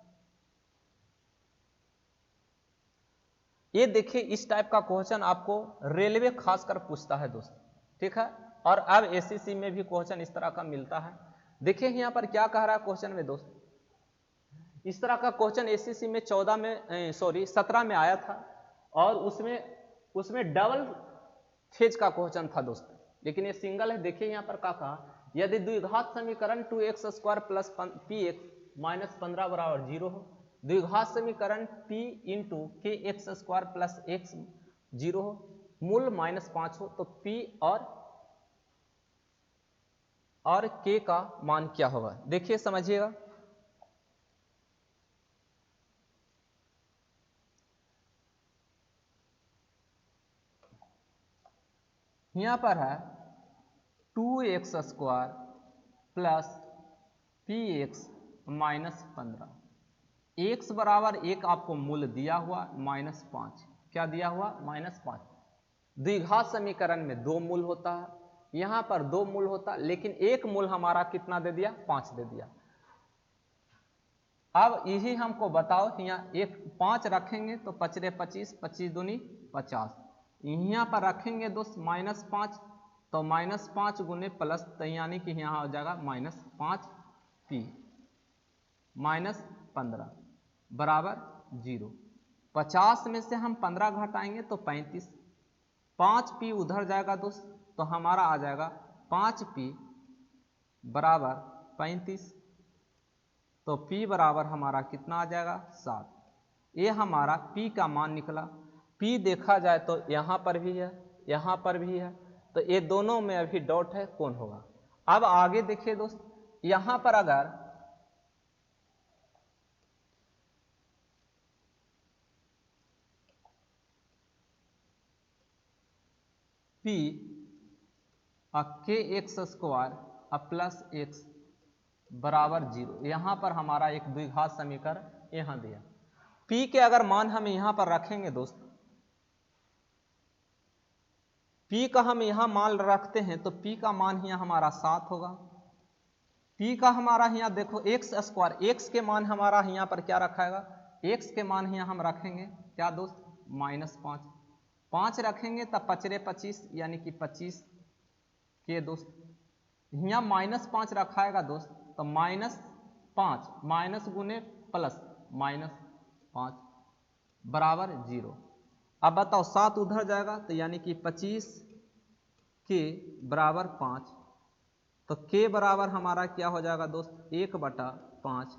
ये देखिए इस टाइप का क्वेश्चन आपको रेलवे खासकर पूछता है दोस्त, ठीक है, और अब एसएससी में भी क्वेश्चन इस तरह का मिलता है। देखिए यहाँ पर क्या कह रहा है क्वेश्चन में दोस्त, इस तरह का क्वेश्चन एसएससी में 17 में आया था, और उसमें डबल फेज का क्वेश्चन था दोस्त, लेकिन ये सिंगल है। देखिए यहाँ पर क्या कहा, यदि द्विघात समीकरण 2x square plus px minus 15 बराबर 0 हो, द्विघात समीकरण p इंटू के एक्स स्क्वायर प्लस एक्स 0 हो, मूल -5 हो, तो p और k का मान क्या होगा? देखिए समझिएगा, यहां पर है 2x square plus px minus 15, x बराबर 1 आपको मूल दिया हुआ -5, क्या दिया हुआ -5। द्विघात समीकरण में 2 मूल होता है, यहां पर 2 मूल होता, लेकिन एक मूल हमारा कितना दे दिया, 5 दे दिया। अब यही हमको बताओ, यहाँ एक 5 रखेंगे तो 5 रे 25, 25 दूनी 50, यहाँ पर रखेंगे दोस्त -5 तो -5 गुने प्लस, तो यानी कि यहाँ हो जाएगा -5p -15 बराबर 0। 50 में से हम 15 घटाएंगे तो 35, 5p उधर जाएगा दोस्त, तो हमारा आ जाएगा 5p बराबर 35, तो p बराबर हमारा कितना आ जाएगा 7। ये हमारा p का मान निकला। p देखा जाए तो यहाँ पर भी है, यहाँ पर भी है, तो ये दोनों में अभी डॉट है, कौन होगा। अब आगे देखिए दोस्त, यहाँ पर अगर p kx² प्लस x बराबर 0, यहाँ पर हमारा एक द्विघात समीकरण यहाँ दिया। p के अगर मान हम यहाँ पर रखेंगे दोस्त, p का हम यहाँ मान रखते हैं तो p का मान यहाँ हमारा 7 होगा। p का हमारा यहाँ देखो x², x के मान हमारा यहाँ पर क्या रखाएगा, x के मान यहाँ हम रखेंगे क्या दोस्त -5, 5 रखेंगे तब 5 रे 25 यानी कि 25 के दोस्त, यहाँ -5 रखाएगा दोस्त, तो -5 माइनस गुने प्लस -5 बराबर 0। अब बताओ 7 उधर जाएगा तो यानी कि 25 के बराबर 5, तो k बराबर हमारा क्या हो जाएगा दोस्त 1/5,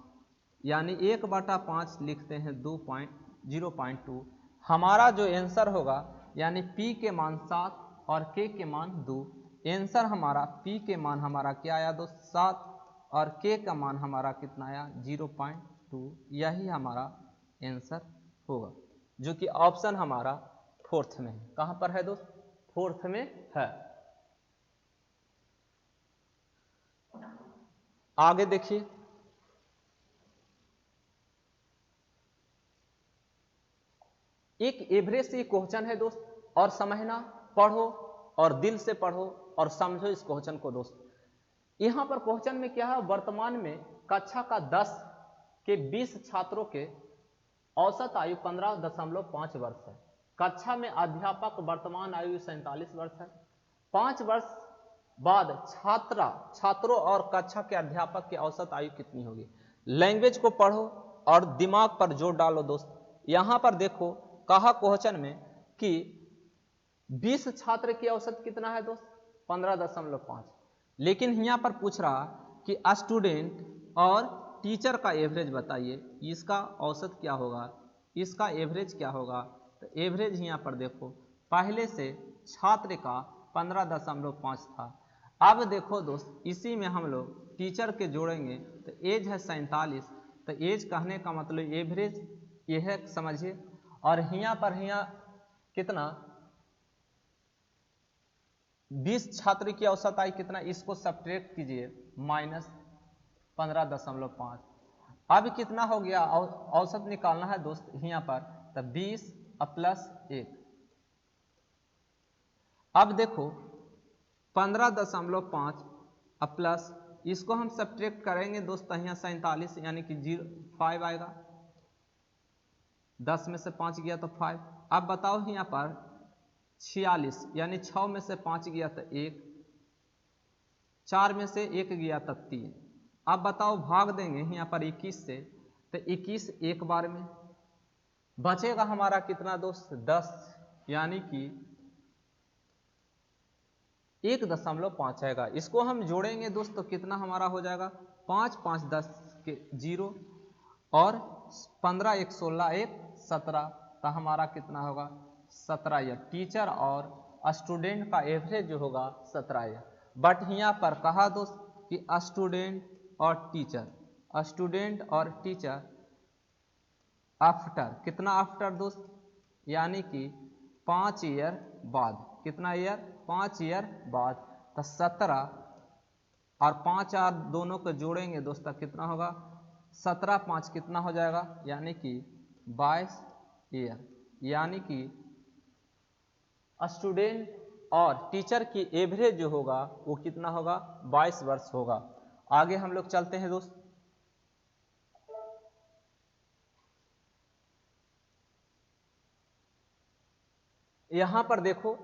यानी 1/5 लिखते हैं 0.2। हमारा जो आंसर होगा यानी p के मान 7 और k के मान 2, आंसर हमारा p के मान हमारा क्या आया दोस्त 7 और k का मान हमारा कितना आया 0.2। यही हमारा आंसर होगा, जो कि ऑप्शन हमारा 4th में है। कहां पर है दोस्त, 4th में है। आगे देखिए, एक एवरेज से क्वेश्चन है दोस्त, और समझना, पढ़ो और दिल से पढ़ो और समझो इस क्वेश्चन को दोस्त। यहां पर क्वेश्चन में क्या है, वर्तमान में कक्षा का 10 के 20 छात्रों के औसत आयु 15.5 वर्ष है। कक्षा में अध्यापक वर्तमान आयु 47 वर्ष है। 5 वर्ष बाद छात्रों और कक्षा के अध्यापक की औसत आयु कितनी होगी। लैंग्वेज को पढ़ो और दिमाग पर जोर डालो दोस्त। यहां पर देखो कहा क्वेश्चन में कि 20 छात्र की औसत कितना है दोस्त 15.5, लेकिन यहाँ पर पूछ रहा कि स्टूडेंट और टीचर का एवरेज बताइए, इसका औसत क्या होगा, इसका एवरेज क्या होगा। तो एवरेज यहाँ पर देखो पहले से छात्र का 15.5 था। अब देखो दोस्त इसी में हम लोग टीचर के जोड़ेंगे तो एज है 47, तो एज कहने का मतलब एवरेज यह है समझिए। और यहाँ पर कितना 20 छात्र की औसत आयु कितना, इसको सब्ट्रैक्ट कीजिए -15.5। अब कितना हो गया, औसत निकालना है दोस्त यहाँ पर, तो 20 प्लस 1। अब देखो 15.5 प्लस इसको हम सब्ट्रैक्ट करेंगे दोस्त, यहाँ 47 यानी कि 5 आएगा, 10 में से 5 गया तो 5। अब बताओ यहाँ पर 46 यानी 6 में से 5 गया तो 1, 4 में से 1 गया तो 3। अब बताओ भाग देंगे यहाँ पर 21 से, तो 21 एक बार में बचेगा हमारा कितना दोस्त 10, यानी कि 1.5 आएगा। इसको हम जोड़ेंगे दोस्त तो कितना हमारा हो जाएगा 5 5 10 के 0 और 15 1 16 1 17, तो हमारा कितना होगा 17 ईयर। टीचर और स्टूडेंट का एवरेज जो होगा 17 ईयर। बट यहाँ पर कहा दोस्त कि स्टूडेंट और टीचर आफ्टर, कितना आफ्टर दोस्त, यानी कि 5 ईयर बाद, कितना ईयर 5 ईयर बाद, तो 17 और 5 दोनों को जोड़ेंगे दोस्तों कितना होगा 17 5 कितना हो जाएगा, यानी कि 22 ईयर, यानी कि स्टूडेंट और टीचर की एवरेज जो होगा वो कितना होगा, 22 वर्ष होगा। आगे हम लोग चलते हैं दोस्त। यहां पर देखो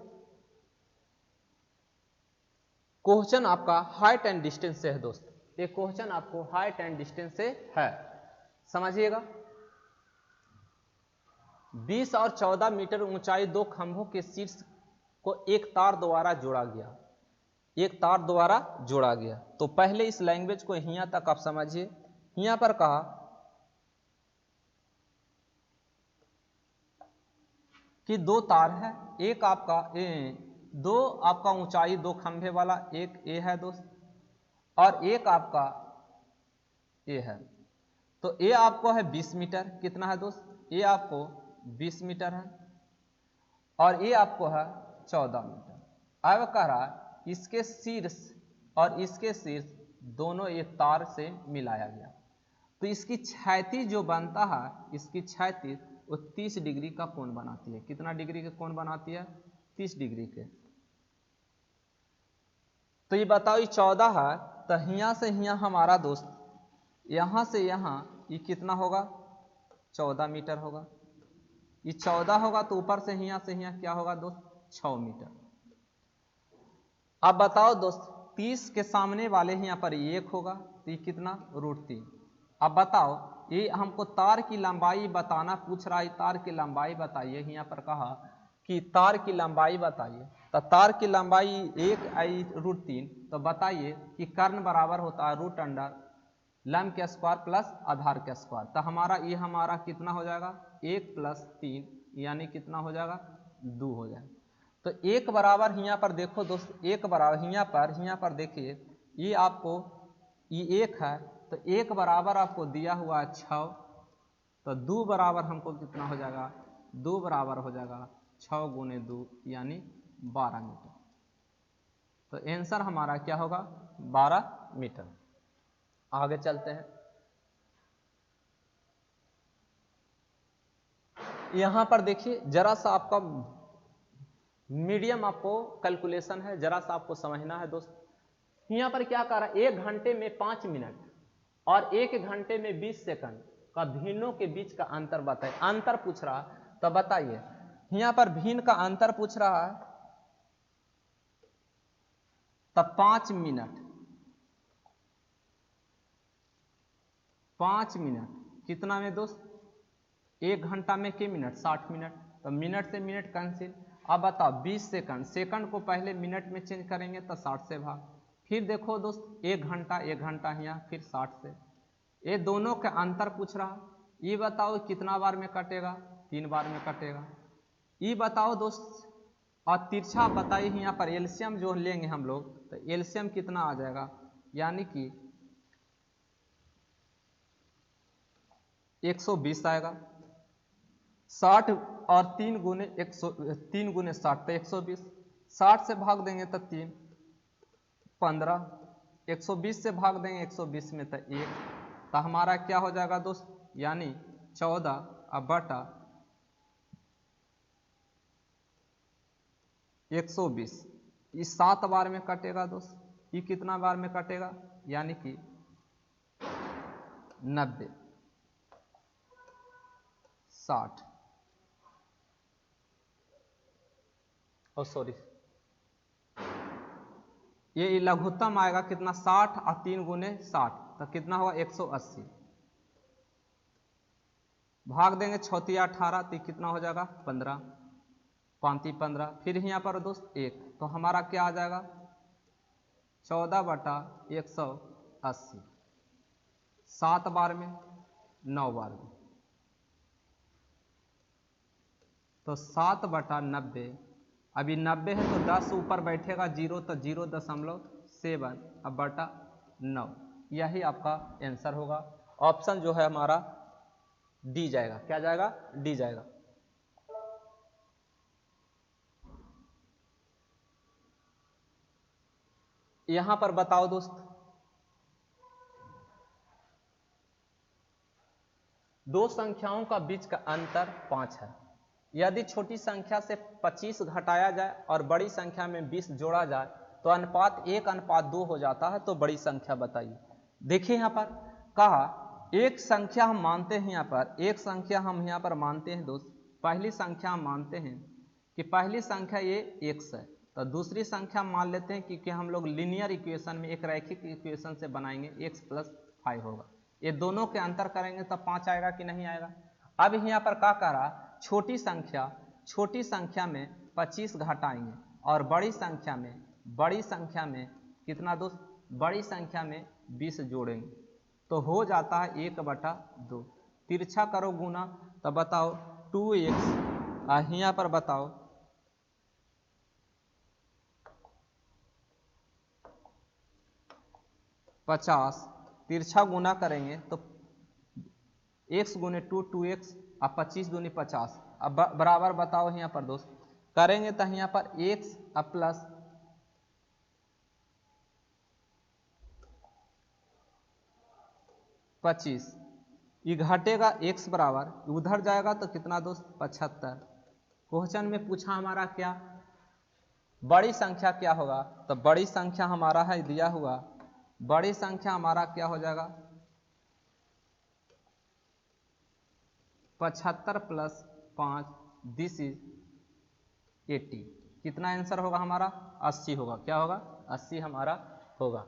क्वेश्चन आपका हाइट एंड डिस्टेंस से है दोस्त, ये क्वेश्चन आपको हाइट एंड डिस्टेंस से है, समझिएगा। 20 और 14 मीटर ऊंचाई दो खंभों के शीर्ष को एक तार द्वारा जोड़ा गया, एक तार द्वारा जोड़ा गया। तो पहले इस लैंग्वेज को यहां तक आप समझिए। यहां पर कहा कि दो तार है, एक आपका दो आपका ऊंचाई दो खंभे वाला एक ए है दोस्त, और एक आपका ए है। तो ए आपको है 20 मीटर, कितना है दोस्त, ए आपको 20 मीटर है, और ए आपको है 14 मीटर। अब कह रहा है इसके शीर्ष और इसके शीर्ष दोनों एक तार से मिलाया गया, तो इसकी क्षैतिज जो बनता है, इसकी क्षैतिज वो 30 डिग्री का कोण बनाती है। कितना डिग्री का कोण बनाती है, 30 डिग्री के। तो ये बताओ ये 14 है, तो यहाँ से यहाँ हमारा दोस्त, यहाँ से यहाँ ये कितना होगा, 14 मीटर होगा। ये 14 होगा तो ऊपर से यहाँ क्या होगा दोस्त, 6 मीटर। अब बताओ दोस्त 30 के सामने वाले यहाँ पर 1 होगा, तो ये कितना, √3। अब बताओ ये हमको तार की लंबाई बताना पूछ रहा है, तार की लंबाई बताइए। यहाँ पर कहा कि तार की लंबाई बताइए, तो तार की लंबाई 1 आई √3, तो बताइए कि कर्ण बराबर होता है √अंडर लंब के स्क्वायर प्लस आधार के स्क्वायर। तो हमारा ये हमारा कितना हो जाएगा, 1 + 3 यानी कितना हो जाएगा, 2 हो जाएगा। तो 1 बराबर यहाँ पर देखो दोस्त, 1 बराबर यहाँ पर देखिए ये आपको ये 1 है, तो 1 बराबर आपको दिया हुआ है 6, तो 2 बराबर हमको कितना हो जाएगा, 2 बराबर हो जाएगा 6 × 2 यानी 12 मीटर। तो आंसर हमारा क्या होगा, 12 मीटर। आगे चलते हैं। यहां पर देखिए जरा सा आपका मीडियम आपको कैलकुलेशन है, जरा सा आपको समझना है दोस्त। यहां पर क्या कर रहा है, 1 घंटे में 5 मिनट और 1 घंटे में 20 सेकंड का भिन्नों के बीच का अंतर बताए। अंतर पूछ रहा है, तो बताइए यहां पर भिन्न का अंतर पूछ रहा है, तब 5 मिनट, 5 मिनट कितना में दोस्त, 1 घंटा में के मिनट, 60 मिनट, तो मिनट से मिनट कैंसिल। अब बताओ 20 सेकंड, सेकंड को पहले मिनट में चेंज करेंगे तो 60 से भाग। फिर देखो दोस्त 1 घंटा यहाँ, फिर 60 से, ये दोनों का अंतर पूछ रहा। ये बताओ कितना बार में कटेगा, 3 बार में कटेगा। ये बताओ दोस्त, और तिरछा बताइए यहाँ पर एलसीएम जो लेंगे हम लोग, तो एलसीएम कितना आ जाएगा, यानी कि 120 आएगा। 60 और 3 × 60 तो 120, 60 से भाग देंगे तो 3, 15, 120 से भाग देंगे 120 में तो 1, तो हमारा क्या हो जाएगा दोस्त, यानी 14 बटा 120। ये 7 बार में कटेगा दोस्त, ये कितना बार में कटेगा, यानी कि 90, 60, और सॉरी ये लघुत्तम आएगा कितना, 60 और 3 × 60 तो कितना होगा, 180। भाग देंगे 6 × 18 तो कितना हो जाएगा, 15, 5 × 15, फिर यहाँ पर दोस्त 1, तो हमारा क्या आ जाएगा, 14 बटा 180, 7 बार में, 9 बार में, तो 7 बटा 90। अभी 90 है तो 10 ऊपर बैठेगा 0, तो 0.7 अब बटा 9, यही आपका आंसर होगा। ऑप्शन जो है हमारा डी जाएगा, क्या जाएगा, डी जाएगा। यहां पर बताओ दोस्त, दो संख्याओं का बीच का अंतर 5 है। यदि छोटी संख्या से 25 घटाया जाए और बड़ी संख्या में 20 जोड़ा जाए तो अनुपात 1:2 हो जाता है। तो बड़ी संख्या बताइए। देखिए यहाँ पर कहा एक संख्या हम मानते हैं, यहाँ पर एक संख्या हम यहाँ पर मानते हैं दोस्त, पहली संख्या हम मानते हैं कि पहली संख्या ये x है। तो दूसरी संख्या मान लेते हैं क्योंकि हम लोग लीनियर इक्वेशन में एक रैखिक इक्वेशन से बनाएंगे, x + 5 होगा। ये दोनों के अंतर करेंगे तब 5 आएगा कि नहीं आएगा। अब यहाँ पर क्या कह रहा, छोटी संख्या में 25 घटाएंगे और बड़ी संख्या में कितना दोस्त, बड़ी संख्या में 20 जोड़ेंगे तो हो जाता है 1/2। तिरछा करो गुना तो बताओ 2x, यहाँ पर बताओ 50, तिरछा गुना करेंगे तो x × 2 2x और 25 दूनी 50। अब बराबर बताओ यहाँ पर दोस्त करेंगे तो यहाँ पर x प्लस 25, ये घटेगा x बराबर, उधर जाएगा तो कितना दोस्त 75। क्वेश्चन में पूछा हमारा क्या, बड़ी संख्या क्या होगा, तो बड़ी संख्या हमारा है दिया हुआ, बड़ी संख्या हमारा क्या हो जाएगा 75 + 5, दिस इज 80। कितना आंसर होगा हमारा 80 होगा। क्या होगा 80 हमारा होगा।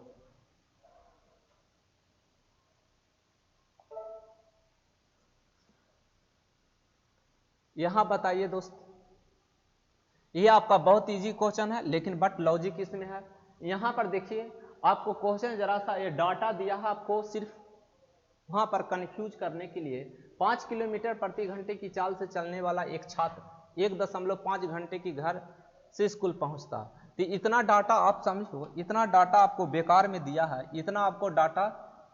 यहां बताइए दोस्त, ये आपका बहुत इजी क्वेश्चन है लेकिन बट लॉजिक इसमें है। यहां पर देखिए आपको क्वेश्चन जरा सा ये डाटा दिया है, आपको सिर्फ वहां पर कंफ्यूज करने के लिए 5 किलोमीटर प्रति घंटे की चाल से चलने वाला एक छात्र 1.5 घंटे की घर से स्कूल पहुंचता। तो इतना डाटा आप समझो, इतना डाटा आपको बेकार में दिया है, इतना आपको डाटा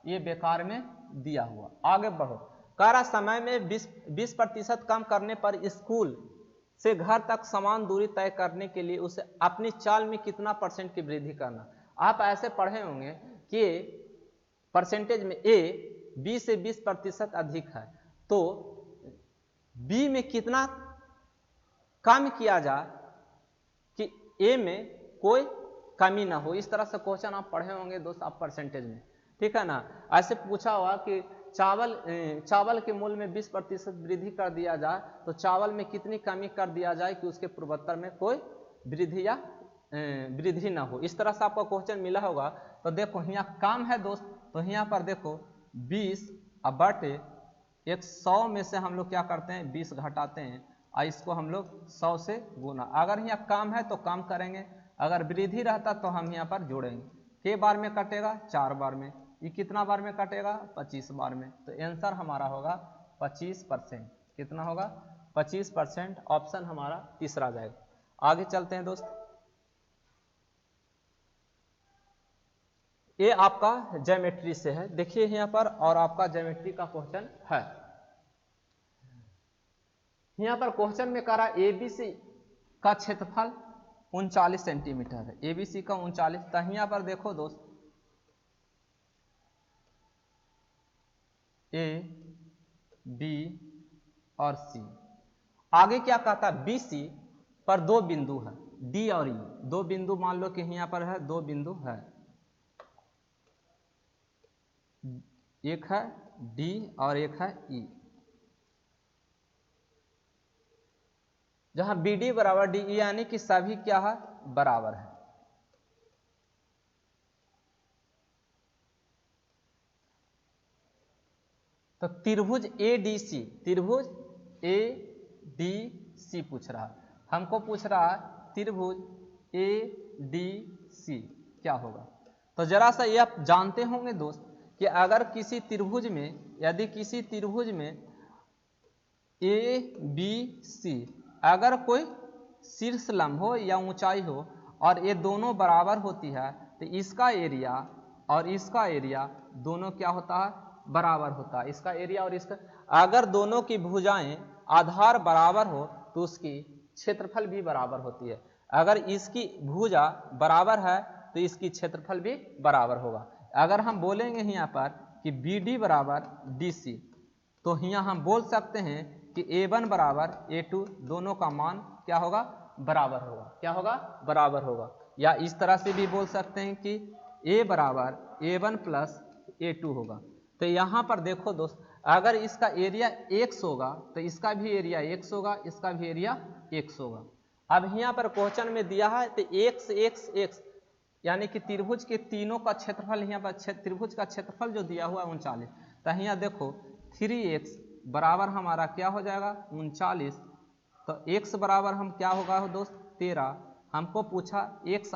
ये बेकार में दिया हुआ। आगे बढ़ो, कह समय में 20% कम करने पर स्कूल से घर तक समान दूरी तय करने के लिए उसे अपनी चाल में कितना % की वृद्धि करना। आप ऐसे पढ़े होंगे कि परसेंटेज में A 20 से 20% अधिक है तो B में कितना कम किया जाए कि A में कोई कमी ना हो। इस तरह से क्वेश्चन आप पढ़े होंगे दोस्त आप परसेंटेज में, ठीक है ना। ऐसे पूछा हुआ कि चावल के मूल्य में 20% वृद्धि कर दिया जाए तो चावल में कितनी कमी कर दिया जाए कि उसके पूर्वोत्तर में कोई वृद्धि ना हो। इस तरह से आपको क्वेश्चन मिला होगा। तो देखो यहाँ काम है दोस्त, तो यहाँ पर देखो 20 बटे 100 में से हम लोग क्या करते हैं 20 घटाते हैं और इसको हम लोग 100 से गुना। अगर यहाँ काम है तो काम करेंगे, अगर वृद्धि रहता तो हम यहाँ पर जोड़ेंगे। के बार में कटेगा 4 बार में, ये कितना बार में कटेगा 25 बार में। तो आंसर हमारा होगा 25%। कितना होगा 25%। ऑप्शन हमारा तीसरा जाएगा। आगे चलते हैं दोस्त, ये आपका ज्योमेट्री से है। देखिए यहाँ पर और आपका ज्योमेट्री का क्वेश्चन है। यहाँ पर क्वेश्चन में कह रहा ABC का क्षेत्रफल 39 सेंटीमीटर है। ABC का 39, तो यहाँ पर देखो दोस्त A, B और C। आगे क्या कहता है BC पर 2 बिंदु है D और E। 2 बिंदु मान लो कि यहाँ पर है, 2 बिंदु है, एक है D और एक है E। जहां BD बराबर DE यानी कि सभी क्या है बराबर है। तो त्रिभुज ADC, त्रिभुज ADC पूछ रहा है हमको, पूछ रहा है त्रिभुज ADC क्या होगा। तो जरा सा ये आप जानते होंगे दोस्त कि अगर किसी त्रिभुज में, यदि किसी त्रिभुज में ABC अगर कोई शीर्ष लंब हो या ऊंचाई हो और ये दोनों बराबर होती है तो इसका एरिया और इसका एरिया दोनों क्या होता है बराबर होता है। इसका एरिया और इसका, अगर दोनों की भुजाएं आधार बराबर हो तो उसकी क्षेत्रफल भी बराबर होती है। अगर इसकी भुजा बराबर है तो इसकी क्षेत्रफल भी बराबर होगा। अगर हम बोलेंगे यहाँ पर कि BD बराबर DC तो यहाँ हम बोल सकते हैं कि A1 बराबर A2 दोनों का मान क्या होगा, बराबर होगा। क्या होगा, बराबर होगा। या इस तरह से भी बोल सकते हैं कि A बराबर A1 प्लस A2 होगा। तो यहाँ पर देखो दोस्त, अगर इसका एरिया x होगा तो इसका भी एरिया x होगा, इसका भी एरिया x होगा। अब यहाँ पर क्वेश्चन में दिया है तो x यानी कि त्रिभुज के तीनों का क्षेत्रफल, यहाँ पर त्रिभुज का क्षेत्रफल जो दिया हुआ है 39। तो यहाँ देखो 3x बराबर हमारा क्या हो जाएगा 39। तो x बराबर हम क्या होगा दोस्त 13। हमको पूछा x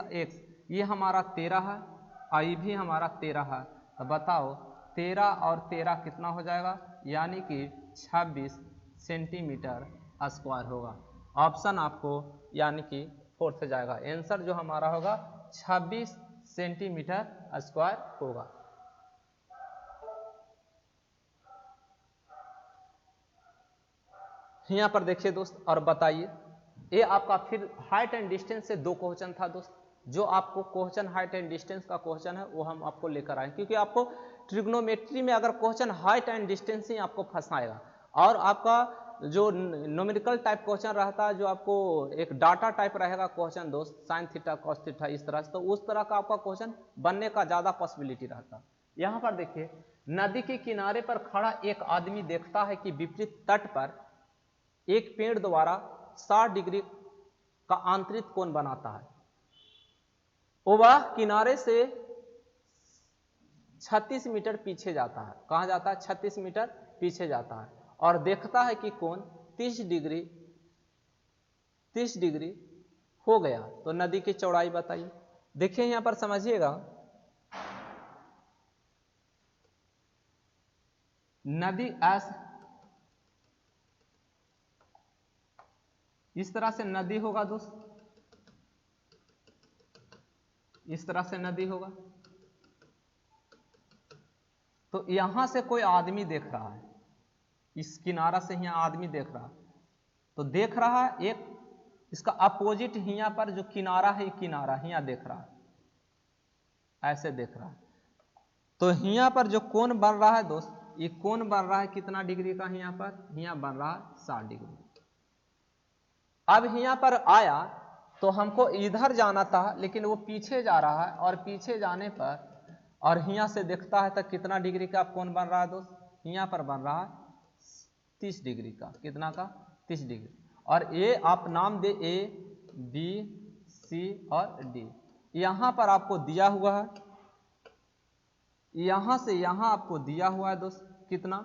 ये हमारा 13 है और ये भी हमारा 13 है। तो बताओ 13 और 13 कितना हो जाएगा, यानी कि 26 सेंटीमीटर स्क्वायर होगा। ऑप्शन आपको यानी कि 4 से जाएगा। आंसर जो हमारा होगा 26 सेंटीमीटर स्क्वायर होगा। यहाँ पर देखिए दोस्त और बताइए, ये आपका फिर हाइट एंड डिस्टेंस से 2 क्वेश्चन था दोस्त। जो आपको क्वेश्चन हाइट एंड डिस्टेंस का क्वेश्चन है वो हम आपको लेकर आए, क्योंकि आपको ट्रिग्नोमेट्री में अगर क्वेश्चन हाइट एंड डिस्टेंस ही आपको फंसाएगा, और आपका जो न्यूमेरिकल टाइप क्वेश्चन रहता है, जो आपको एक डाटा टाइप रहेगा क्वेश्चन दोस्त, साइन थीटा कॉस थीटा इस तरह से, तो उस तरह का आपका क्वेश्चन बनने का ज़्यादा पॉसिबिलिटी रहता है। यहाँ पर देखिए, नदी के किनारे पर खड़ा एक आदमी देखता है कि विपरीत तट पर एक पेड़ द्वारा 60 डिग्री का आंतरिक कोण बनाता है। वह किनारे से 36 मीटर पीछे जाता है। कहाँ जाता है, 36 मीटर पीछे जाता है, और देखता है कि कोण 30 डिग्री हो गया। तो नदी की चौड़ाई बताइए। देखिए यहां पर समझिएगा, नदी इस तरह से नदी होगा दोस्त, इस तरह से नदी होगा। तो यहां से कोई आदमी देख रहा है, इस किनारा से यहाँ आदमी देख रहा है, तो देख रहा है एक इसका अपोजिट यहाँ पर जो किनारा है, किनारा यहाँ देख रहा है, ऐसे देख रहा है। तो यहाँ पर जो कोण बन रहा है दोस्त, ये कोण बन रहा है कितना डिग्री का, यहाँ पर यहाँ बन रहा है 60 डिग्री। अब यहाँ पर आया तो हमको इधर जाना था, लेकिन वो पीछे जा रहा है, और पीछे जाने पर और यहाँ से देखता है तो कितना डिग्री का कोण बन रहा है दोस्त, यहाँ पर बन रहा है 30 डिग्री का। कितना का, 30 डिग्री। और ये आप नाम दे A B C और D। यहाँ पर आपको दिया हुआ है, यहाँ से यहाँ आपको दिया हुआ है दोस्त कितना,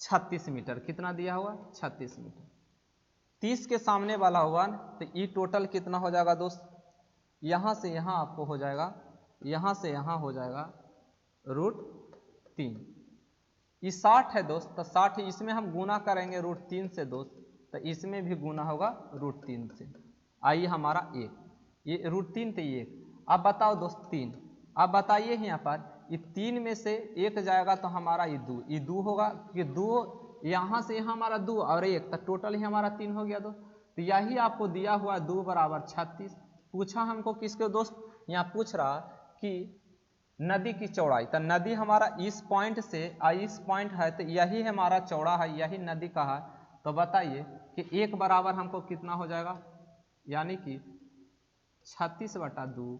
36 मीटर। कितना दिया हुआ, 36 मीटर। 30 के सामने वाला हुआ, तो ये टोटल कितना हो जाएगा दोस्त, यहाँ से यहाँ आपको हो जाएगा, यहाँ से यहाँ हो जाएगा √3। ये 60 है दोस्त, तो 60 इसमें हम गुना करेंगे √3 से दोस्त, तो इसमें भी गुना होगा √3 से। आइए हमारा 1, ये √3 तो 1। अब बताओ दोस्त 3। अब बताइए यहाँ पर ये 3 में से 1 जाएगा तो हमारा ये 2 होगा, कि 2 यहाँ से यहाँ हमारा 2 और 1, तो टोटल ही हमारा 3 हो गया दोस्त। तो यही आपको दिया हुआ 2 बराबर 36। पूछा हमको किसके दोस्त, यहाँ पूछ रहा कि नदी की चौड़ाई। तो नदी हमारा इस पॉइंट से इस पॉइंट है, तो यही हमारा चौड़ा है, यही नदी का है। तो बताइए कि 1 बराबर हमको कितना हो जाएगा, यानी कि 36/2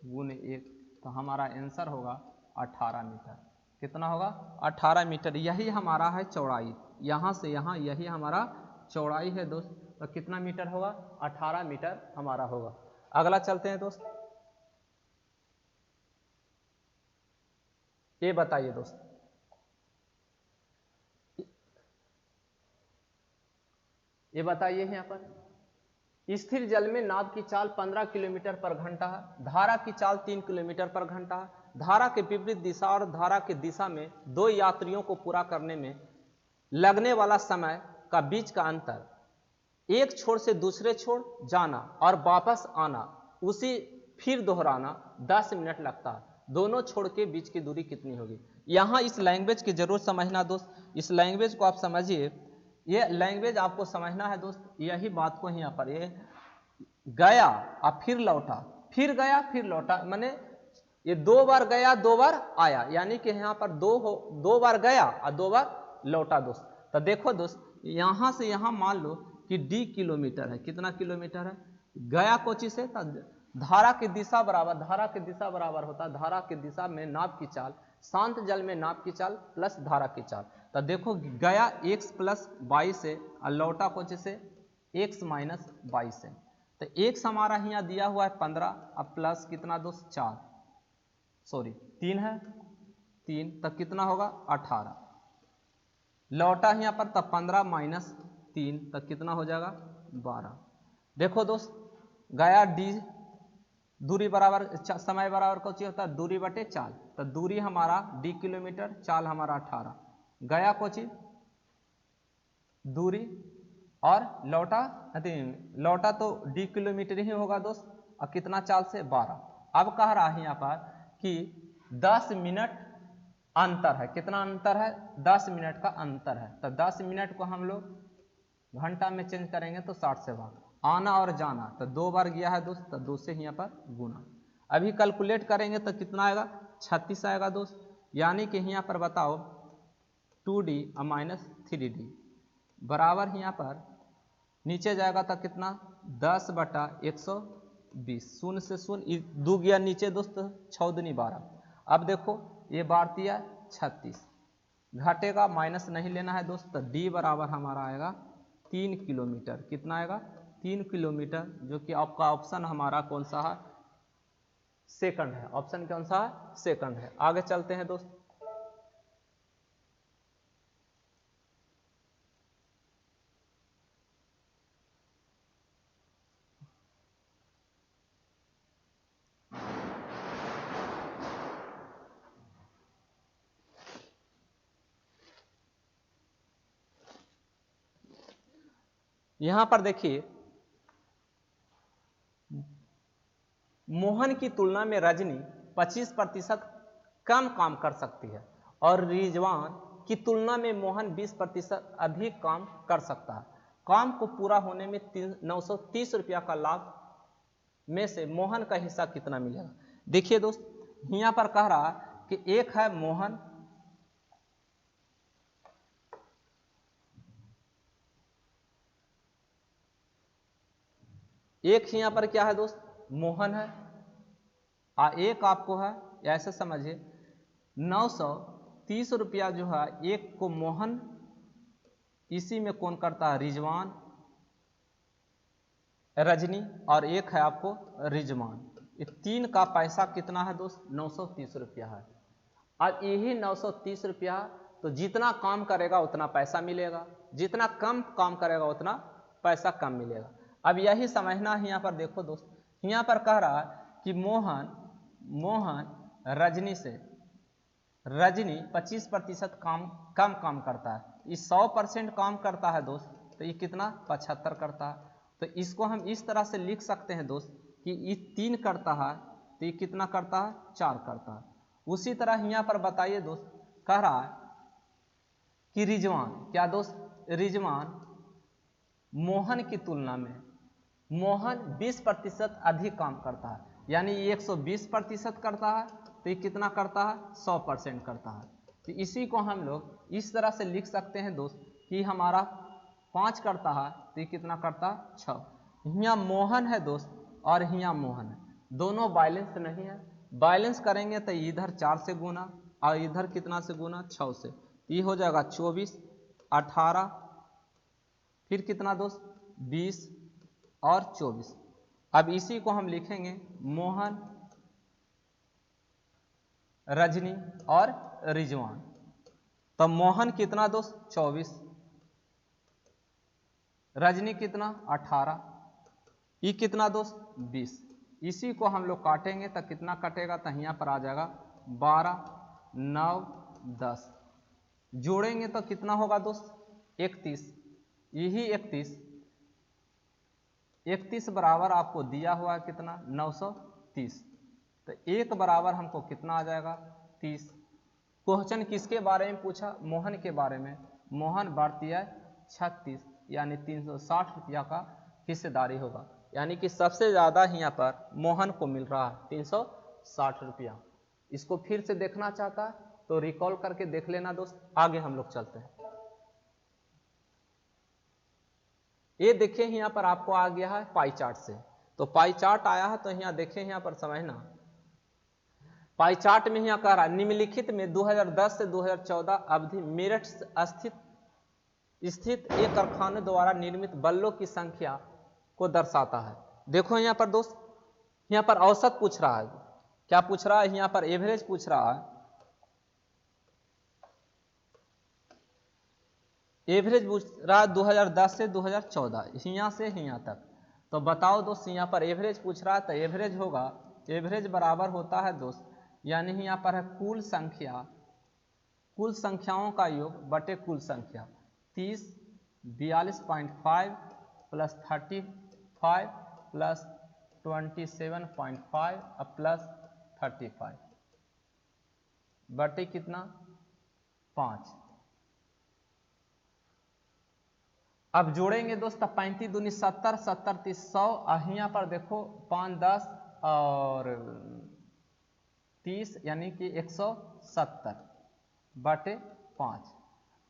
गुने 1, तो हमारा आंसर होगा 18 मीटर। कितना होगा, 18 मीटर। यही हमारा है चौड़ाई, यहाँ से यहाँ यही हमारा चौड़ाई है दोस्त। तो कितना मीटर होगा, 18 मीटर हमारा होगा। अगला चलते हैं दोस्त, ये बताइए दोस्त, ये बताइए यहाँ पर स्थिर जल में नाव की चाल 15 किलोमीटर पर घंटा है, धारा की चाल 3 किलोमीटर पर घंटा है। धारा के विपरीत दिशा और धारा की दिशा में 2 यात्रियों को पूरा करने में लगने वाला समय का बीच का अंतर एक छोर से दूसरे छोर जाना और वापस आना उसी फिर दोहराना 10 मिनट लगता है। दोनों छोर के बीच की दूरी कितनी होगी। यहाँ इस लैंग्वेज की जरूर समझना दोस्त, इस लैंग्वेज को आप समझिए। ये लैंग्वेज आपको समझना है दोस्त, यही बात को यहाँ पर ये गया और फिर लौटा, फिर गया फिर लौटा, माने ये 2 बार गया 2 बार आया, यानी कि यहाँ पर 2 बार गया और 2 बार लौटा दोस्त। तो देखो दोस्त, यहाँ से यहाँ मान लो कि d किलोमीटर है। कितना किलोमीटर है? गया कोची से, धारा की दिशा बराबर होता है धारा की दिशा में नाव की चाल, शांत जल में नाव की चाल प्लस धारा की चाल। तो देखो गया x प्लस 22 से और लौटा कोची से x माइनस 22 से। तो x हमारा यहाँ दिया हुआ है 15 अब प्लस कितना दोस्त 3 है 3, तब कितना होगा 18। लौटा यहाँ पर तब 15 माइनस 3 तब कितना हो जाएगा 12। देखो दोस्त गया d दूरी बराबर समय बराबर कौन सी होता है? दूरी बटे चाल। तो दूरी हमारा d किलोमीटर, चाल हमारा 18। गया कोची दूरी और लौटा तो d किलोमीटर ही होगा दोस्त, और कितना चाल से 12। अब कह रहा है यहाँ पर कि 10 मिनट अंतर है। कितना अंतर है? 10 मिनट का अंतर है। तो 10 मिनट को हम लोग घंटा में चेंज करेंगे तो 60 से भाग, आना और जाना तो 2 बार गया है दोस्त, तो 2 से यहाँ पर गुना। अभी कैलकुलेट करेंगे तो कितना आएगा? 36 आएगा दोस्त। यानी कि यहाँ पर बताओ 2d माइनस 3d बराबर यहाँ पर नीचे जाएगा तो कितना 10/120। शून्य से शून्य 2 गया नीचे दोस्त, 6 दूनी 12। अब देखो ये बाढ़ती है 36, घटेगा माइनस नहीं लेना है दोस्त। तो d बराबर हमारा आएगा 3 किलोमीटर। कितना आएगा? 3 किलोमीटर, जो कि आपका ऑप्शन हमारा कौन सा है? सेकंड है। ऑप्शन कौन सा है? सेकंड है। आगे चलते हैं दोस्त। यहां पर देखिए मोहन की तुलना में रजनी 25% कम काम कर सकती है और रिजवान की तुलना में मोहन 20% अधिक काम कर सकता है। काम को पूरा होने में 930 रुपया का लाभ में से मोहन का हिस्सा कितना मिलेगा? देखिए दोस्त यहाँ पर कह रहा कि एक है मोहन, एक यहाँ पर क्या है दोस्त? मोहन है, एक आपको है, ऐसे समझिए 930 रुपया जो है एक को मोहन, इसी में कौन करता है? रिजवान, रजनी, और एक है आपको रिजवान। ये 3 का पैसा कितना है दोस्त? 930 रुपया है। अब यही 930 रुपया, तो जितना काम करेगा उतना पैसा मिलेगा, जितना कम काम करेगा उतना पैसा कम मिलेगा। अब यही समझना है। यहाँ पर देखो दोस्त, यहाँ पर कह रहा है कि मोहन रजनी से, रजनी 25% कम काम करता है, ये 100% काम करता है दोस्त, तो ये कितना 75 करता है। तो इसको हम इस तरह से लिख सकते हैं दोस्त कि ये 3 करता है तो ये कितना करता है? 4 करता है। उसी तरह यहाँ पर बताइए दोस्त, कह रहा है कि रिजवान, क्या दोस्त? रिजवान मोहन की तुलना में, मोहन 20% अधिक काम करता है, यानी 120% करता है, तो ये कितना करता है? 100% करता है। तो इसी को हम लोग इस तरह से लिख सकते हैं दोस्त कि हमारा 5 करता है तो ये कितना करता है? 6। यहाँ मोहन है दोस्त और यहाँ मोहन है, दोनों बैलेंस नहीं है। बैलेंस करेंगे तो इधर 4 से गुना और इधर कितना से गुना? 6 से। ये हो जाएगा 24, 18, फिर कितना दोस्त? 20 और 24। अब इसी को हम लिखेंगे मोहन, रजनी और रिजवान। तो मोहन कितना दोस्त? 24, रजनी कितना? 18, ये कितना दोस्त? 20। इसी को हम लोग काटेंगे तो कितना कटेगा? तो यहाँ पर आ जाएगा 12, 9, 10। जोड़ेंगे तो कितना होगा दोस्त? 31। यही 31 बराबर आपको दिया हुआ है कितना? 930। तो 1 बराबर हमको कितना आ जाएगा? 30। क्वेश्चन किसके बारे में पूछा? मोहन के बारे में। मोहन बढ़ती है 36, यानी 360 रुपया का हिस्सेदारी होगा, यानी कि सबसे ज़्यादा यहाँ पर मोहन को मिल रहा है 360 रुपया। इसको फिर से देखना चाहता है तो रिकॉल करके देख लेना दोस्त। आगे हम लोग चलते हैं। ये देखें यहाँ पर आपको आ गया है पाई चार्ट से, तो पाई चार्ट आया है तो यहाँ देखें, यहाँ पर समझना पाई चार्ट में यहाँ कह रहा है निम्नलिखित में 2010 से 2014 अवधि मेरठ स्थित एक कारखाने द्वारा निर्मित बल्लों की संख्या को दर्शाता है। देखो यहाँ पर दोस्त, यहाँ पर औसत पूछ रहा है, क्या पूछ रहा है, यहाँ पर एवरेज पूछ रहा है, एवरेज पूछ रहा है 2010 से 2014 यहाँ से यहाँ तक। तो बताओ दोस्त, यहाँ पर एवरेज पूछ रहा है तो एवरेज होगा, एवरेज बराबर होता है दोस्त, यानी यहाँ पर है कुल संख्या, कुल संख्याओं का योग बटे कुल संख्या, 30 42.5 प्लस 35 प्लस 27.5 अब प्लस 35 बटे कितना 5। अब जोड़ेंगे दोस्त, 35 दूनी 70, 70 30 100, यहाँ पर देखो 5 10 और 30 यानी कि 170 बटे 5।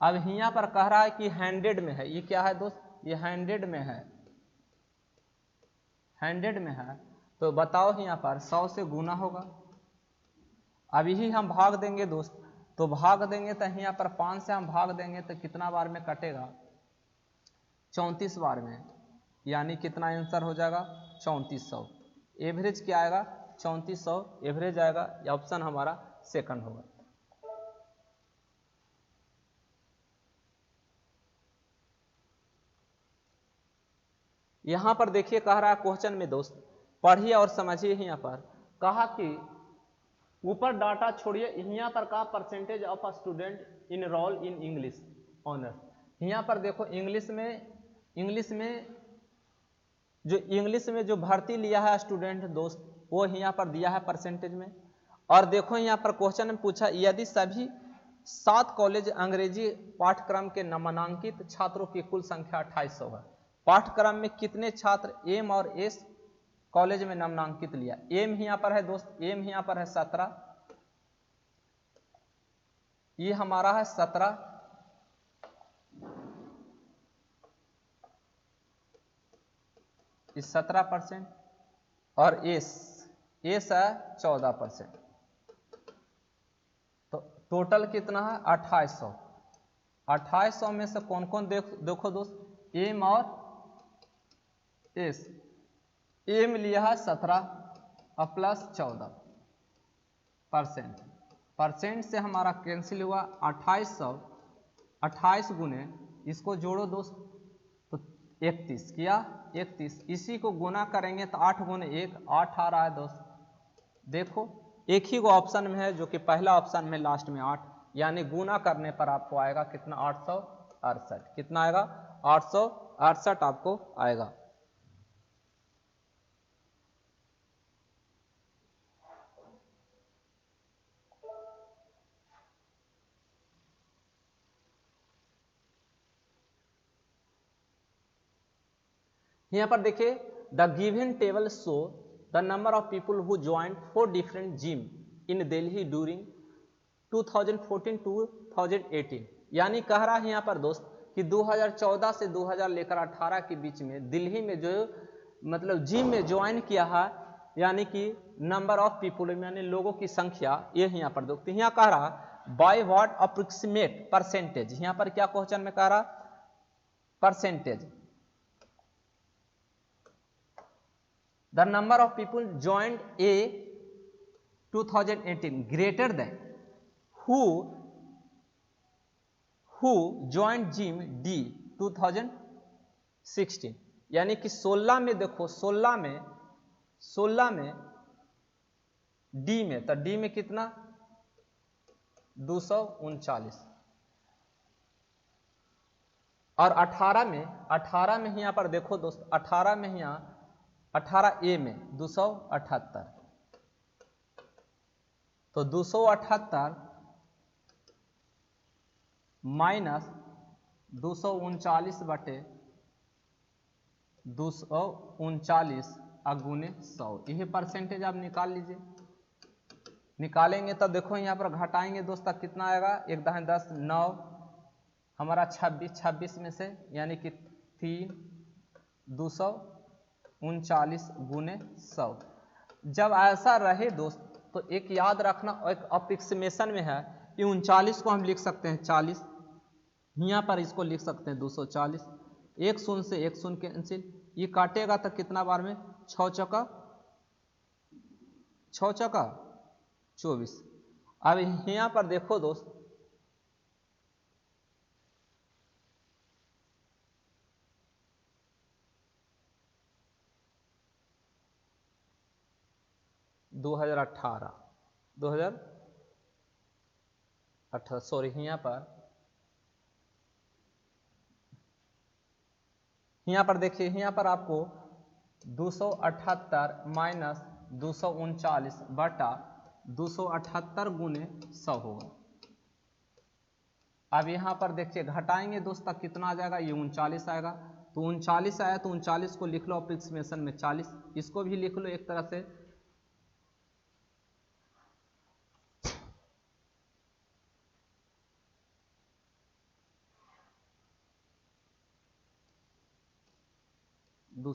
अब यहाँ पर कह रहा है कि 100 में है, ये क्या है दोस्त, ये 100 में है, 100 में है, तो बताओ यहाँ पर 100 से गुना होगा। अब यही हम भाग देंगे दोस्त, तो भाग देंगे तो यहाँ पर 5 से हम भाग देंगे तो कितना बार में कटेगा, 34 बार में, यानी कितना आंसर हो जाएगा 3400। एवरेज क्या आएगा 3400 एवरेज आएगा, या ऑप्शन हमारा सेकंड होगा। यहां पर देखिए कह रहा है क्वेश्चन में दोस्त, पढ़िए और समझिए। यहाँ पर कहा कि ऊपर डाटा छोड़िए, यहाँ पर कहा percentage of a student enrol in English honours. यहाँ पर देखो इंग्लिश में जो भर्ती लिया है स्टूडेंट दोस्त, वो यहाँ पर दिया है परसेंटेज में। और देखो यहाँ पर क्वेश्चन में पूछा यदि सभी 7 कॉलेज अंग्रेजी पाठ्यक्रम के नामांकित छात्रों की कुल संख्या 2800 है, पाठ्यक्रम में कितने छात्र एम और एस कॉलेज में नामांकित लिया। एम यहाँ पर है दोस्त, एम यहाँ पर है 17, ये हमारा है 17, इस 17% और एस है 14%, तो टोटल कितना है 2800। 2800 में से कौन कौन देखो दोस्त, एम और एस। एम लिया है 17 और प्लस 14%, परसेंट से हमारा कैंसिल हुआ 2800, 28 गुने इसको जोड़ो दोस्त तो 31 किया 31, इसी को गुना करेंगे तो 8 गुने 1 8 आ रहा है दोस्त। देखो एक ही वो ऑप्शन में है जो कि पहला ऑप्शन में लास्ट में 8, यानी गुना करने पर आपको आएगा कितना 868, कितना आएगा 868 आपको आएगा। यहाँ पर देखिए the given table show the number of people who joined 4 different gym in Delhi during 2014 to 2018, यानी कह रहा है यहाँ पर दोस्त कि 2014 से 2000 लेकर 18 के बीच में दिल्ली में जो मतलब जिम में ज्वाइन किया है, यानी कि नंबर ऑफ पीपल यानी लोगों की संख्या, ये यहाँ पर दोस्त यहाँ कह रहा बाय व्हाट अप्रोक्सीमेट परसेंटेज। यहाँ पर क्या क्वेश्चन में कह रहा percentage, the number of people joined A 2018 greater than who joined gym D 2016, यानी कि 16 में देखो 16 में D में, तो D में कितना 239, और 18 में यहाँ पर देखो दोस्त 18 में यहाँ 18A में 278, तो 278 माइनस 239 बटे 239 अगुने 100, यही परसेंटेज आप निकाल लीजिए। निकालेंगे तो देखो यहाँ पर घटाएंगे दोस्तों कितना आएगा, 1 दाएं 10 9 हमारा 26 में से, यानी कि 3 239 गुने 100। जब ऐसा रहे दोस्त तो एक याद रखना, एक अप्रोक्सीमेशन में है कि 39 को हम लिख सकते हैं 40, यहाँ पर इसको लिख सकते हैं 240, एक शून्य से एक शून्य कैंसिल, ये काटेगा तो कितना बार में 6 चौका 24। अब यहाँ पर देखो दोस्त, दो हजार अठारह सॉरी, यहाँ पर देखिए, यहाँ पर आपको 278 माइनस 239 बटा 278 गुने 100 होगा। अब यहाँ पर देखिए घटाएंगे दोस्त तक कितना आ जाएगा, ये 39 आएगा, तो 39 आया तो 39 को लिख लो अप्रोक्सीमेशन में 40, इसको भी लिख लो एक तरह से, तो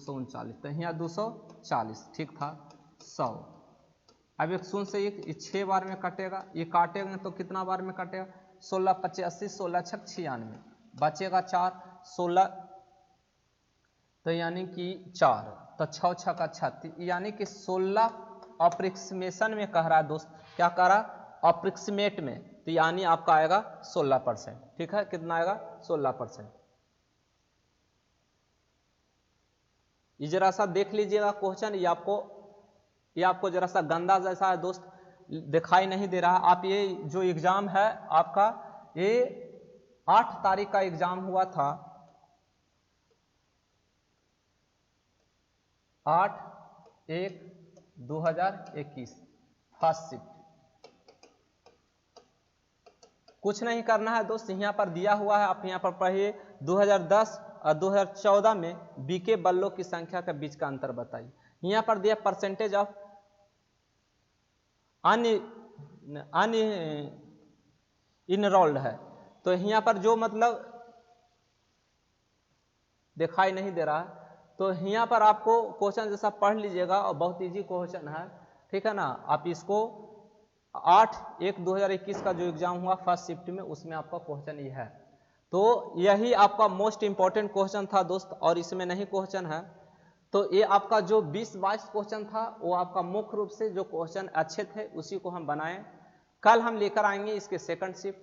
यहाँ 240 ठीक था 100। अब एक शून्य से एक 6 बार में कटेगा, ये काटेगा तो कितना बार में कटेगा, 16 × 5 = 80, 16 × 6 = 96, बचेगा 4, 16 तो यानी कि 4, तो 6 × 6 = 36, यानी कि 16 अप्रोक्सीमेशन में कह रहा है दोस्त, क्या कह रहा अप्रोक्सीमेट में, तो यानी आपका आएगा 16%। ठीक है, कितना आएगा 16%। ये जरा सा देख लीजिएगा क्वेश्चन, ये आपको जरा सा गंदा जैसा है दोस्त, दिखाई नहीं दे रहा। आप ये जो एग्जाम है आपका, ये 8 तारीख का एग्जाम हुआ था, 8/1/2021 फर्स्ट शिफ्ट। कुछ नहीं करना है दोस्त, यहाँ पर दिया हुआ है, आप यहाँ पर पढ़िए 2010 और 2014 में बीके बल्लों की संख्या के बीच का अंतर बताइए। यहाँ पर दिया परसेंटेज ऑफ इनरोल्ड है, तो यहाँ पर जो मतलब दिखाई नहीं दे रहा है, तो यहाँ पर आपको क्वेश्चन जैसा पढ़ लीजिएगा और बहुत इजी क्वेश्चन है, ठीक है ना। आप इसको 8/1/2021 का जो एग्जाम हुआ फर्स्ट शिफ्ट में, उसमें आपका क्वेश्चन ये है, तो यही आपका मोस्ट इंपॉर्टेंट क्वेश्चन था दोस्त, और इसमें नहीं क्वेश्चन है। तो ये आपका जो 20-22 क्वेश्चन था वो आपका मुख्य रूप से जो क्वेश्चन अच्छे थे उसी को हम बनाएं। कल हम लेकर आएंगे इसके सेकंड शिफ्ट।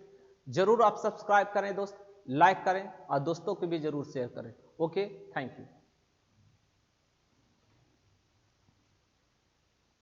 जरूर आप सब्सक्राइब करें दोस्त, लाइक करें और दोस्तों को भी जरूर शेयर करें। Okay, thank you.